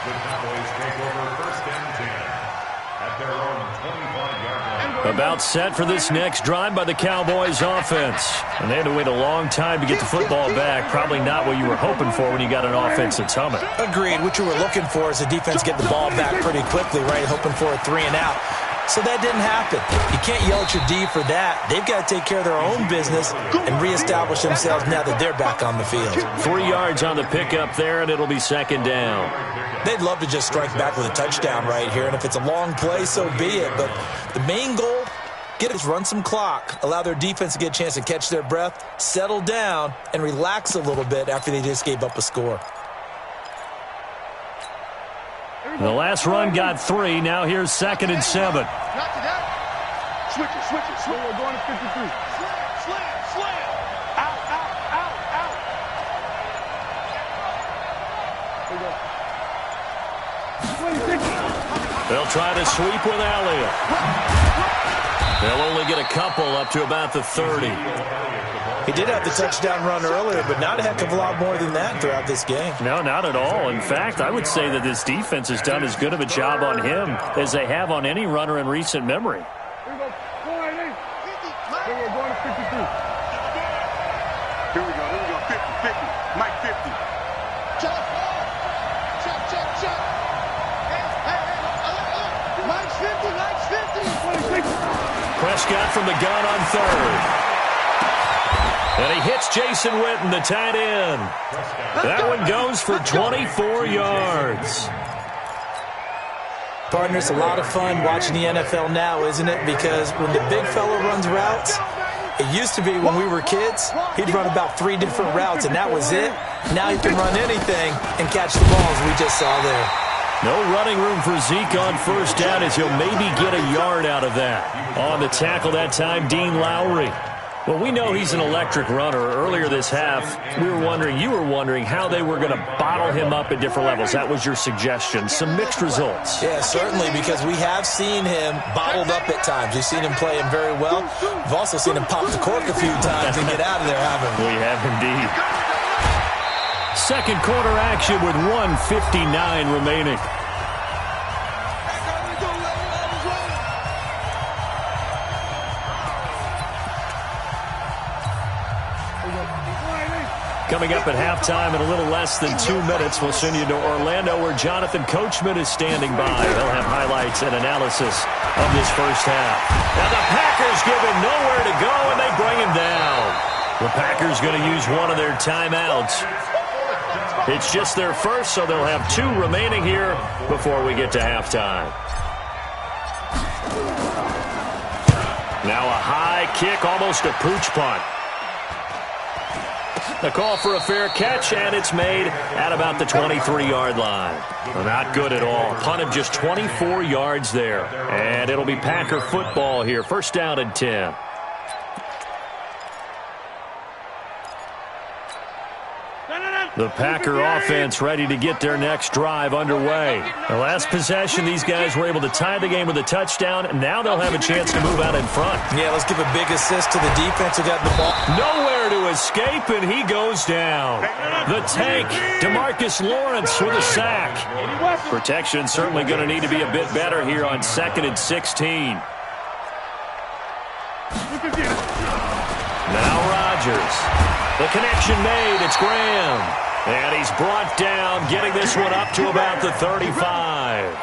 The Cowboys take over 1st and 10 at their own 25-yard line. About set for this next drive by the Cowboys offense. And they had to wait a long time to get the football back. Probably not what you were hoping for when you got an offense that's humming. Agreed. What you were looking for is the defense get the ball back pretty quickly, right? Hoping for a 3 and out. So that didn't happen. You can't yell at your D for that. They've got to take care of their own business and reestablish themselves now that they're back on the field. 3 yards on the pickup there, and it'll be 2nd down. They'd love to just strike back with a touchdown right here, and if it's a long play, so be it. But the main goal, get us run some clock, allow their defense to get a chance to catch their breath, settle down, and relax a little bit after they just gave up a score. The last run got 3. Now here's 2nd and 7. Not to that. Switch it. We're going to 53. Slam. Out. They'll try to sweep with Elliott. They'll only get a couple up to about the 30. He did have the touchdown run earlier, but not a heck of a lot more than that throughout this game. No, not at all. In fact, I would say that this defense has done as good of a job on him as they have on any runner in recent memory. Here we go. 4-8. Here we're going to 52. Here we go. 50. Mike 50. Check. Mike's 50. 26. Prescott from the gun on third. And he hits Jason Witten, the tight end. That one goes for 24 yards. Partner, it's a lot of fun watching the NFL now, isn't it? Because when the big fella runs routes, it used to be when we were kids, he'd run about 3 different routes, and that was it. Now he can run anything and catch the balls we just saw there. No running room for Zeke on first down as he'll maybe get a yard out of that. On the tackle that time, Dean Lowry. Well, we know he's an electric runner. Earlier this half, you were wondering how they were going to bottle him up at different levels. That was your suggestion. Some mixed results. Yeah, certainly, because we have seen him bottled up at times. We've seen him play him very well. We've also seen him pop the cork a few times and get out of there, haven't we? We have indeed. Second quarter action with 1:59 remaining. Coming up at halftime in a little less than 2 minutes, we'll send you to Orlando where Jonathan Coachman is standing by. He'll have highlights and analysis of this first half. Now the Packers give him nowhere to go, and they bring him down. The Packers going to use one of their timeouts. It's just their first, so they'll have 2 remaining here before we get to halftime. Now a high kick, almost a pooch punt. A call for a fair catch, and it's made at about the 23-yard line. Not good at all. Punt of just 24 yards there. And it'll be Packer football here. First down and 10. The Packer offense ready to get their next drive underway. The last possession, these guys were able to tie the game with a touchdown, and now they'll have a chance to move out in front. Yeah, let's give a big assist to the defense who got the ball. Nowhere to escape, and he goes down. The tank, DeMarcus Lawrence with a sack. Protection certainly going to need to be a bit better here on 2nd and 16. Now Rodgers. The connection made. It's Graham. And he's brought down, getting this one up to about the 35.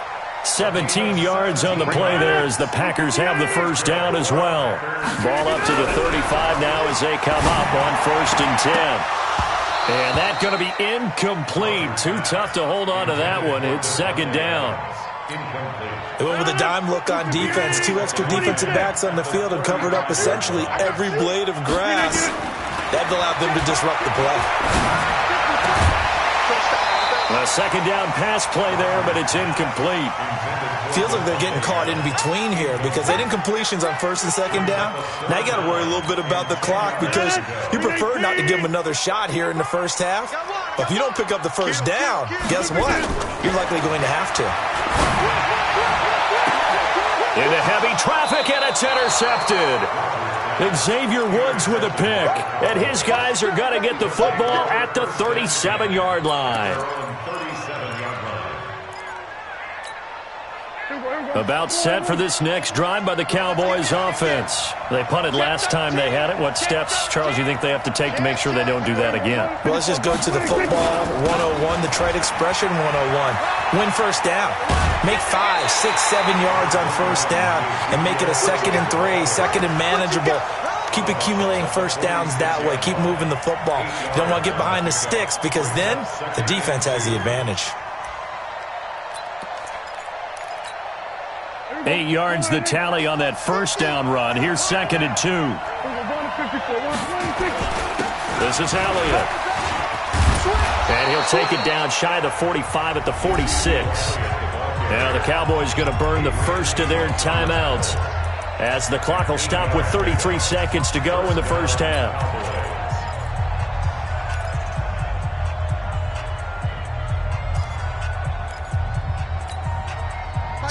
17 yards on the play there as the Packers have the first down as well. Ball up to the 35 now as they come up on 1st and 10. And that's going to be incomplete. Too tough to hold on to that one. It's 2nd down. They went with a dime look on defense. 2 extra defensive backs on the field and covered up essentially every blade of grass. That allowed them to disrupt the play. A 2nd down pass play there, but it's incomplete. Feels like they're getting caught in between here because they didn't completions on 1st and 2nd down. Now you got to worry a little bit about the clock because you prefer not to give them another shot here in the first half. But if you don't pick up the first down, guess what? You're likely going to have to. Into heavy traffic, and it's intercepted. Xavier Woods with a pick. And his guys are going to get the football at the 37-yard line. About set for this next drive by the Cowboys offense. They punted last time they had it. What steps, Charles, you think they have to take to make sure they don't do that again? Well, let's just go to the football 101, the trade expression 101. Win first down. Make 5, 6, 7 yards on first down and make it a 2nd and 3, 2nd and manageable. Keep accumulating first downs that way. Keep moving the football. You don't want to get behind the sticks because then the defense has the advantage. 8 yards the tally on that first down run. Here's 2nd and 2. This is Elliott. And he'll take it down shy of the 45 at the 46. Now the Cowboys going to burn the first of their timeouts as the clock will stop with 33 seconds to go in the first half.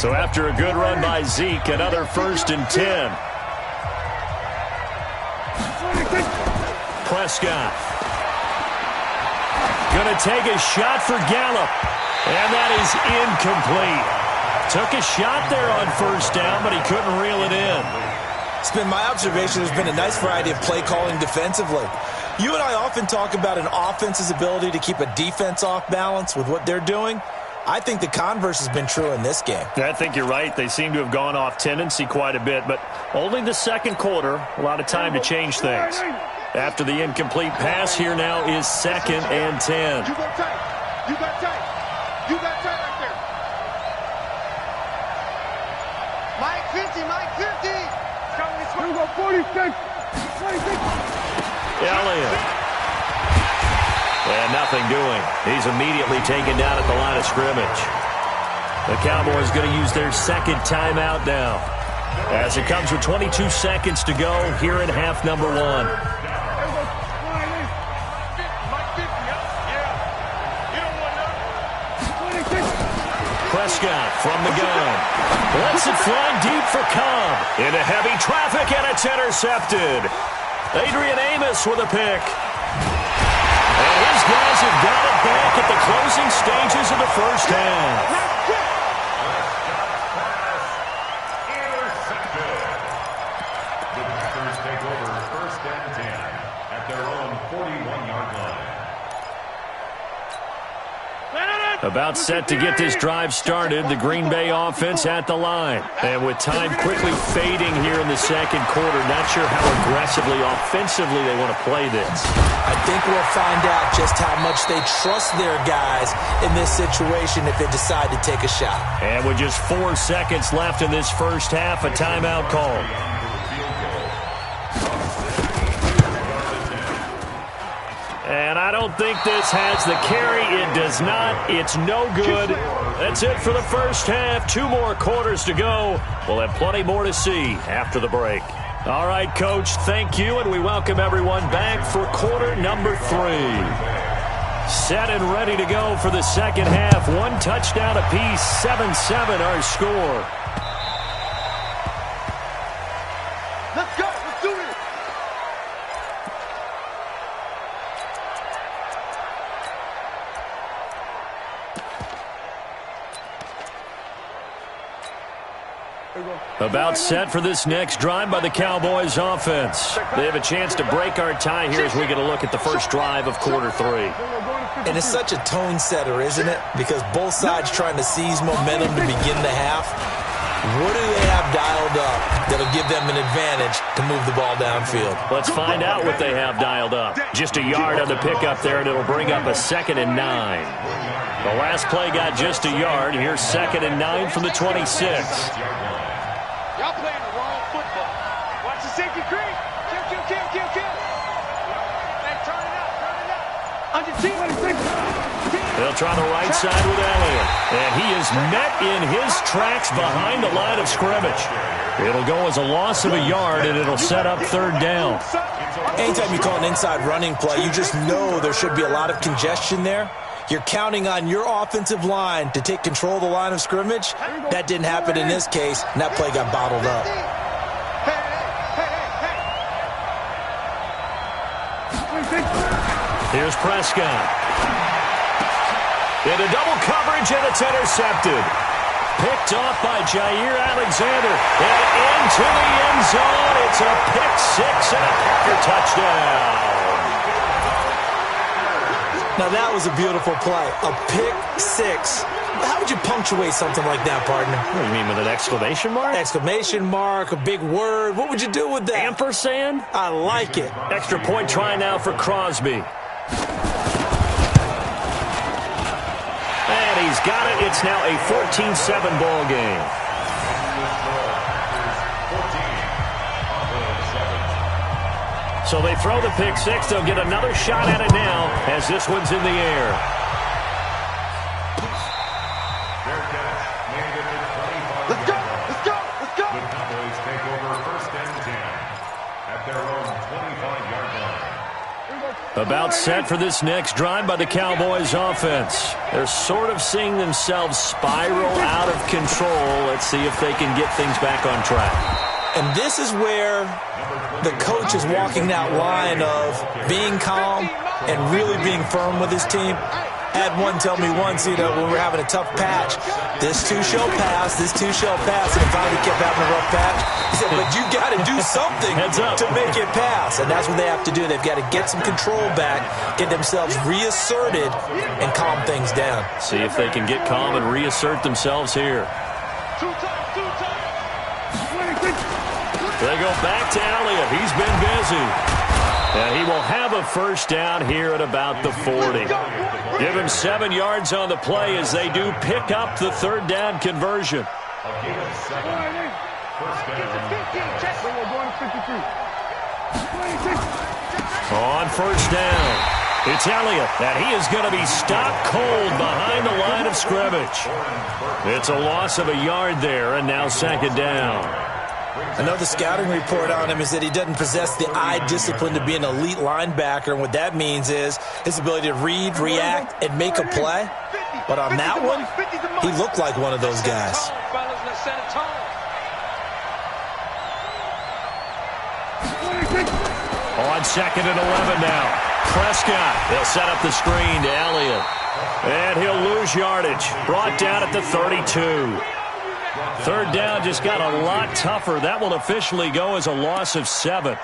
So after a good run by Zeke, another 1st and 10. Prescott. Going to take a shot for Gallup. And that is incomplete. Took a shot there on 1st down, but he couldn't reel it in. It's been my observation there's been a nice variety of play calling defensively. You and I often talk about an offense's ability to keep a defense off balance with what they're doing. I think the converse has been true in this game. I think you're right. They seem to have gone off tendency quite a bit, but only the second quarter, a lot of time to change things. After the incomplete pass, here now is 2nd and 10. You got tight. You got tight. You got tight right there. Mike 50, Mike 50. Here we go, 46. 46. Elliott. And nothing doing. He's immediately taken down at the line of scrimmage. The Cowboys going to use their 2nd timeout now, as it comes with 22 seconds to go here in half number 1. Prescott from the gun. Lets it fly deep for Cobb. Into heavy traffic, and it's intercepted. Adrian Amos with a pick. And his guys have got it back at the closing stages of the 1st half. Intercepted. The Packers take over 1st and 10 at their own 41-yard line. About set to get this drive started, the Green Bay offense at the line. And with time quickly fading here in the second quarter, not sure how aggressively, offensively they want to play this. I think we'll find out just how much they trust their guys in this situation if they decide to take a shot. And with just 4 seconds left in this 1st half, a timeout call. And I don't think this has the carry. It does not. It's no good. That's it for the 1st half. 2 more quarters to go. We'll have plenty more to see after the break. All right, Coach, thank you, and we welcome everyone back for quarter number 3. Set and ready to go for the 2nd half. 1 touchdown apiece, 7-7 our score. Let's go. Let's do it. About set for this next drive by the Cowboys offense. They have a chance to break our tie here as we get a look at the first drive of quarter 3. And it's such a tone setter, isn't it? Because both sides trying to seize momentum to begin the half. What do they have dialed up that'll give them an advantage to move the ball downfield? Let's find out what they have dialed up. Just a yard on the pickup there, and it'll bring up a 2nd and 9. The last play got just a yard. Here's 2nd and 9 from the 26. Y'all playing the wrong football. Watch the safety creep. Kill. Hey, turn it up. Under team. They'll try the right side with Elliott. And he is met in his tracks behind the line of scrimmage. It'll go as a loss of a yard, and it'll set up 3rd down. Anytime you call an inside running play, you just know there should be a lot of congestion there. You're counting on your offensive line to take control of the line of scrimmage. That didn't happen in this case, and that play got bottled up. Here's Prescott. Into double coverage, and it's intercepted. Picked off by Jair Alexander. And into the end zone. It's a pick 6 and a Packer touchdown. Now, that was a beautiful play. A pick 6. How would you punctuate something like that, partner? What do you mean, with an exclamation mark? Exclamation mark, a big word. What would you do with that? Ampersand? I like it. Extra point try now for Crosby. And he's got it. It's now a 14-7 ball game. So they throw the pick 6. They'll get another shot at it now as this one's in the air. Let's go. The Cowboys take over 1st and 10 at their own 25-yard line. About set for this next drive by the Cowboys offense. They're sort of seeing themselves spiral out of control. Let's see if they can get things back on track. And this is where the coach is walking that line of being calm and really being firm with his team. I had one tell me once, when we were having a tough patch, this too shall pass, and it finally kept having a rough patch. He said, but you got to do something to make it pass, and that's what they have to do. They've got to get some control back, get themselves reasserted, and calm things down. See if they can get calm and reassert themselves here. They go back to Elliott. He's been busy. And he will have a first down here at about the 40. Give him 7 yards on the play as they do pick up the third down conversion. On first down, it's Elliott, and he is going to be stopped cold behind the line of scrimmage. It's a loss of a yard there, and now second down. I know the scouting report on him is that he doesn't possess the eye discipline to be an elite linebacker, and what that means is his ability to read, react, and make a play. But on that one, he looked like one of those guys. On second and 11 now. Prescott, they'll set up the screen to Elliott. And he'll lose yardage. Brought down at the 32. Third down just got a lot tougher. That will officially go as a loss of 7.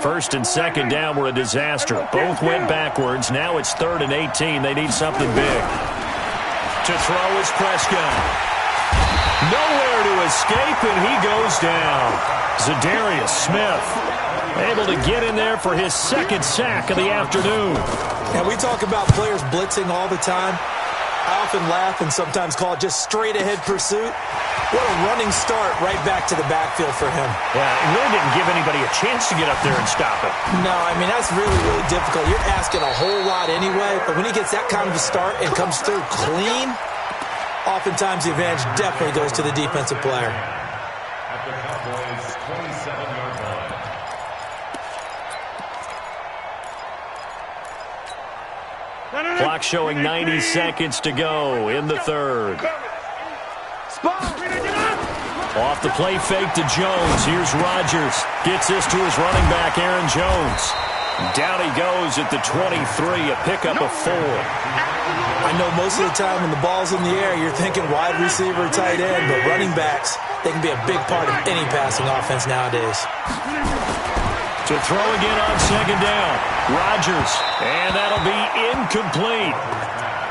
First and second down were a disaster. Both went backwards. Now it's 3rd and 18. They need something big. To throw is Prescott. Nowhere to escape, and he goes down. Zadarius Smith able to get in there for his second sack of the afternoon. And we talk about players blitzing all the time. I often laugh and sometimes call it just straight-ahead pursuit. What a running start right back to the backfield for him. Yeah, it really didn't give anybody a chance to get up there and stop it. No, I mean, that's really, really difficult. You're asking a whole lot anyway, but when he gets that kind of a start and comes through clean, oftentimes the advantage definitely goes to the defensive player. At the Cowboys' 27-yard line. Clock showing 90 seconds to go in the third. Off the play fake to Jones. Here's Rodgers. Gets this to his running back, Aaron Jones. Down he goes at the 23, a pickup of 4. I know most of the time when the ball's in the air, you're thinking wide receiver, tight end, but running backs, they can be a big part of any passing offense nowadays. To throw again on second down. Rodgers, and that'll be incomplete.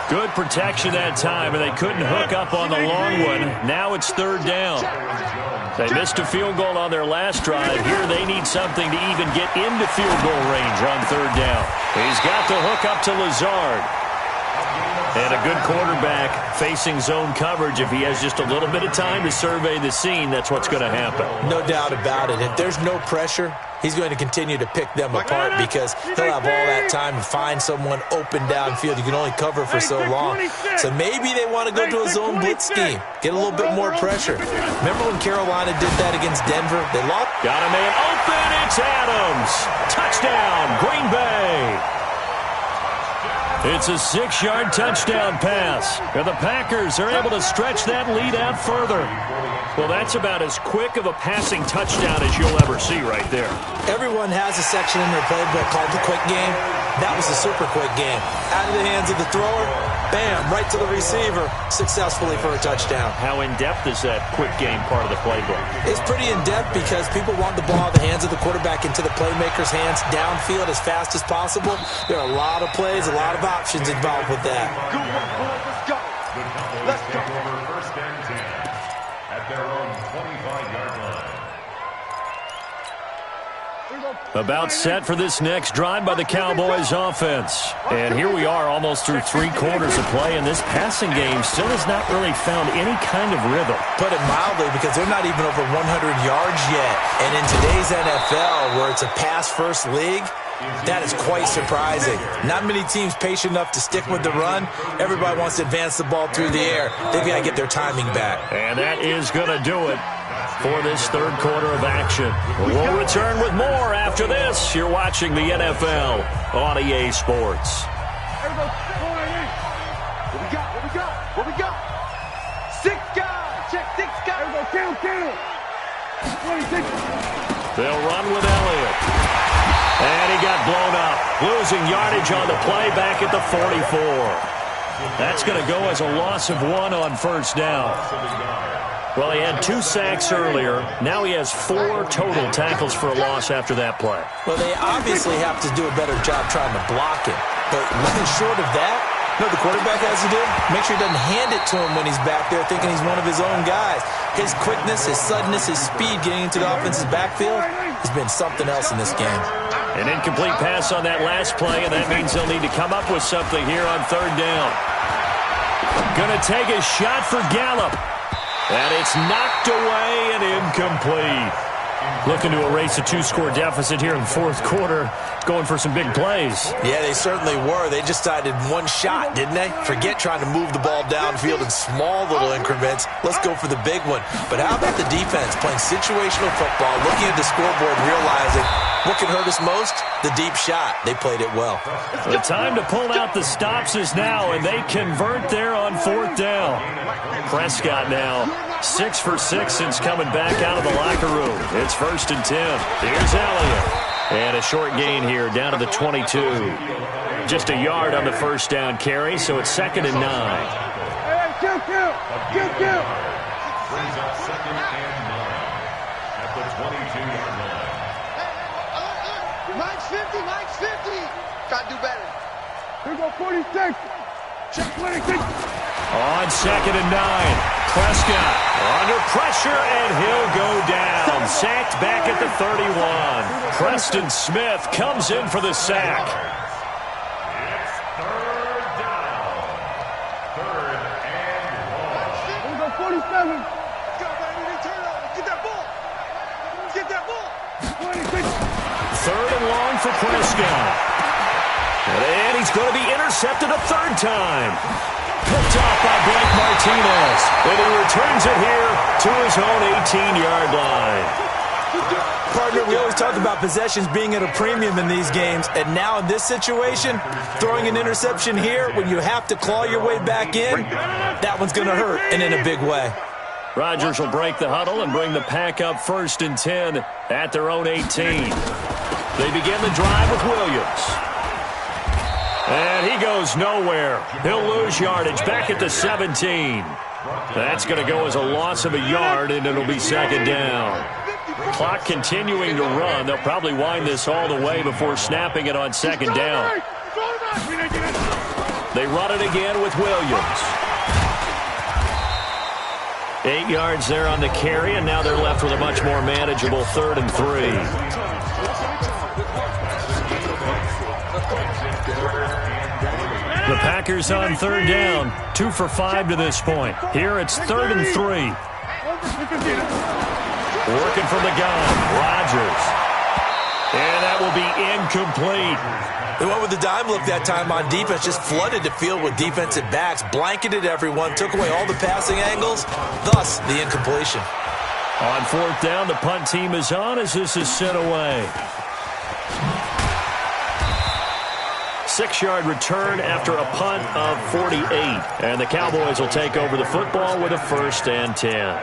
Good protection that time, and they couldn't hook up on the long one. Now it's third down. They missed a field goal on their last drive. Here they need something to even get into field goal range on third down. He's got the hook up to Lazard. And a good quarterback facing zone coverage. If he has just a little bit of time to survey the scene, that's what's going to happen. No doubt about it. If there's no pressure, he's going to continue to pick them apart because he'll have all that time to find someone open downfield. You can only cover for so long. So maybe they want to go to a zone blitz scheme, get a little bit more pressure. Remember when Carolina did that against Denver? They lost. Got a man open. It's Adams. Touchdown, Green Bay. It's a 6-yard touchdown pass. And the Packers are able to stretch that lead out further. Well, that's about as quick of a passing touchdown as you'll ever see right there. Everyone has a section in their playbook called the quick game. That was a super quick game. Out of the hands of the thrower, bam, right to the receiver, successfully for a touchdown. How in-depth is that quick game part of the playbook? It's pretty in-depth because people want the ball in the hands of the quarterback into the playmaker's hands downfield as fast as possible. There are a lot of plays, a lot of options involved with that. Good one, boys. Let's go. The Cowboys take over first and 10 at their own 25-yard line. About set for this next drive by the Cowboys offense. And here we are almost through 3 quarters of play, and this passing game still has not really found any kind of rhythm. Put it mildly, because they're not even over 100 yards yet. And in today's NFL, where it's a pass-first league, that is quite surprising. Not many teams patient enough to stick with the run. Everybody wants to advance the ball through the air. They've got to get their timing back. And that is going to do it for this third quarter of action. We'll return with more after this. You're watching the NFL on EA Sports. What we got? What we got? What we got? 6 guys. Check 6 guys. Count. 26. They'll run with Elliott. And he got blown up. Losing yardage on the play back at the 44. That's going to go as a loss of 1 on first down. Well, he had 2 sacks earlier. Now he has 4 total tackles for a loss after that play. Well, they obviously have to do a better job trying to block him. But nothing short of that, you know what the quarterback has to do? Make sure he doesn't hand it to him when he's back there thinking he's one of his own guys. His quickness, his suddenness, his speed getting into the offense's backfield has been something else in this game. An incomplete pass on that last play, and that means they'll need to come up with something here on third down. Gonna take a shot for Gallup. And it's knocked away and incomplete. Looking to erase a 2-score deficit here in the fourth quarter. Going for some big plays. Yeah, they certainly were. They just decided one shot, didn't they? Forget trying to move the ball downfield in small little increments. Let's go for the big one. But how about the defense playing situational football, looking at the scoreboard, realizing what can hurt us most? The deep shot. They played it well. The time to pull out the stops is now, and they convert there on fourth down. Prescott now 6 for 6 since coming back out of the locker room. It's 1st and 10. Here's Elliott. And a short gain here down to the 22. Just a yard on the first down carry, so it's 2nd and 9. Hey, kill. Brings up 2nd and 9 at the 22-yard line. Mike's 50. Gotta do better. Here go 46. Check 26. On 2nd and 9. Prescott under pressure, and he'll go down. Sacked back at the 31. Preston Smith comes in for the sack. It's 3rd down. 3rd and 1. Here go 47. Get that ball. 26. 3rd and long for Prescott. And he's going to be intercepted a 3rd time. Picked off by Blake Martinez. And he returns it here to his own 18-yard line. Partner, we always talk about possessions being at a premium in these games. And now in this situation, throwing an interception here when you have to claw your way back in, that one's going to hurt, and in a big way. Rodgers will break the huddle and bring the pack up 1st and 10 at their own 18. They begin the drive with Williams. And he goes nowhere. He'll lose yardage back at the 17. That's going to go as a loss of a yard, and it'll be 2nd down. Clock continuing to run. They'll probably wind this all the way before snapping it on 2nd down. They run it again with Williams. 8 yards there on the carry, and now they're left with a much more manageable 3rd and 3. The Packers on 3rd down, 2 for 5 to this point. Here it's 3rd and 3. Working from the gun, Rodgers. And that will be incomplete. They went with the dime look that time on defense, just flooded the field with defensive backs, blanketed everyone, took away all the passing angles, thus the incompletion. On 4th down, the punt team is on as this is sent away. 6-yard return after a punt of 48. And the Cowboys will take over the football with a 1st and 10.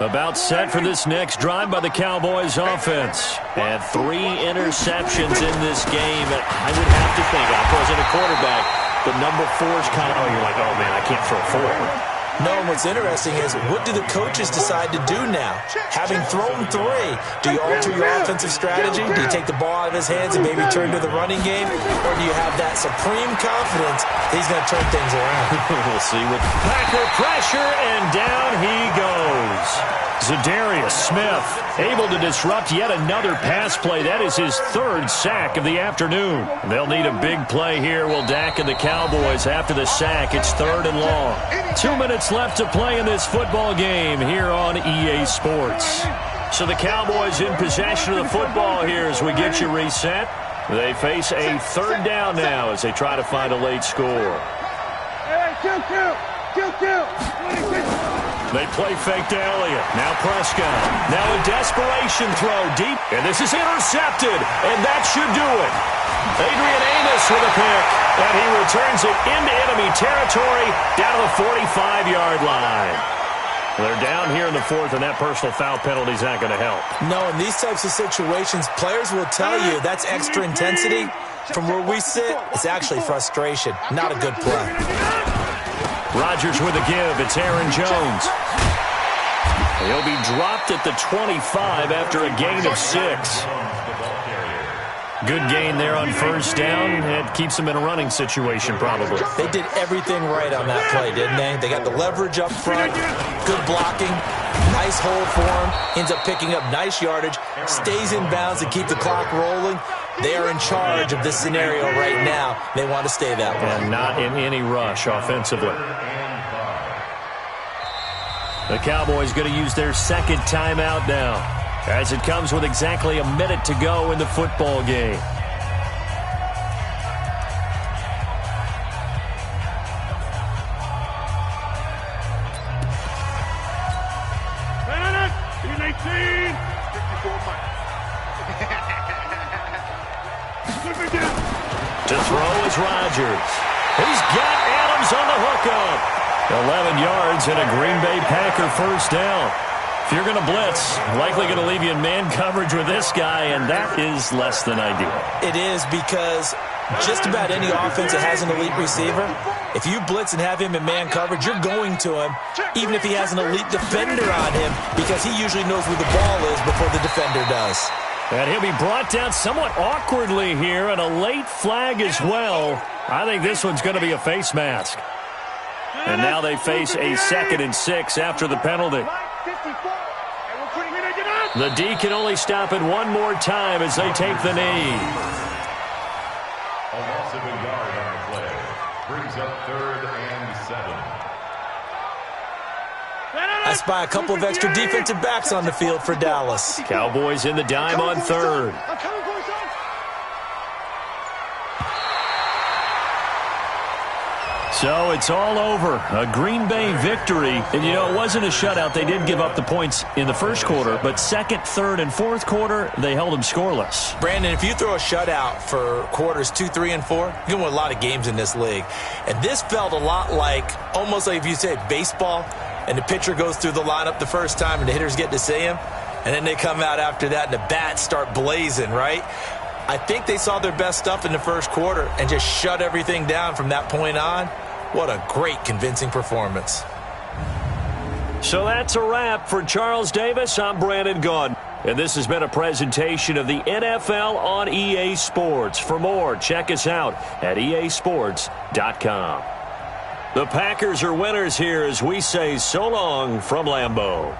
About set for this next drive by the Cowboys offense. And 3 interceptions in this game. And I would have to think, if I wasn't a quarterback, the number 4 is kind of, oh, you're like, oh, man, I can't throw 4. No, and what's interesting is, what do the coaches decide to do now? Having thrown 3, do you alter your offensive strategy? Do you take the ball out of his hands and maybe turn to the running game? Or do you have that supreme confidence that he's going to turn things around? We'll see. With Packer pressure, and down he goes. Za'Darius Smith able to disrupt yet another pass play. That is his 3rd sack of the afternoon. They'll need a big play here. Will Dak and the Cowboys after the sack. It's 3rd and long. 2 minutes left to play in this football game here on EA Sports. So the Cowboys in possession of the football here as we get you reset. They face a 3rd down now as they try to find a late score. They play fake to Elliott. Now Prescott. Now a desperation throw deep. And this is intercepted. And that should do it. Adrian Amos with a pick. And he returns it into enemy territory down to the 45-yard line. They're down here in the 4th, and that personal foul penalty is not going to help. No, in these types of situations, players will tell you that's extra intensity. From where we sit, it's actually frustration. Not a good play. Rodgers with a give. It's Aaron Jones. He'll be dropped at the 25 after a gain of 6. Good gain there on 1st down. It keeps them in a running situation probably. They did everything right on that play, didn't they? They got the leverage up front, good blocking, nice hold for him, ends up picking up nice yardage, stays in bounds to keep the clock rolling. They are in charge of this scenario right now. They want to stay that way. And not in any rush offensively. The Cowboys going to use their 2nd timeout now, as it comes with exactly a minute to go in the football game. To throw is Rodgers. He's got Adams on the hookup. 11 yards and a Green Bay Packer 1st down. If you're going to blitz, likely going to leave you in man coverage with this guy, and that is less than ideal. It is, because just about any offense that has an elite receiver, if you blitz and have him in man coverage, you're going to him, even if he has an elite defender on him, because he usually knows where the ball is before the defender does. And he'll be brought down somewhat awkwardly here, and a late flag as well. I think this one's going to be a face mask. And now they face a 2nd and 6 after the penalty. The D can only stop it one more time as they take the knee. A loss of a yard on the play. Brings up 3rd and 7. I spy a couple of extra defensive backs on the field for Dallas. Cowboys in the dime on 3rd. So it's all over. A Green Bay victory. And, you know, it wasn't a shutout. They did give up the points in the 1st quarter, but 2nd, 3rd, and 4th quarter, they held them scoreless. Brandon, if you throw a shutout for quarters 2, 3, and 4, you can win a lot of games in this league. And this felt a lot like, almost like if you said baseball, and the pitcher goes through the lineup the first time and the hitters get to see him, and then they come out after that and the bats start blazing, right? I think they saw their best stuff in the 1st quarter and just shut everything down from that point on. What a great, convincing performance. So that's a wrap for Charles Davis. I'm Brandon Gaudin. And this has been a presentation of the NFL on EA Sports. For more, check us out at easports.com. The Packers are winners here as we say so long from Lambeau.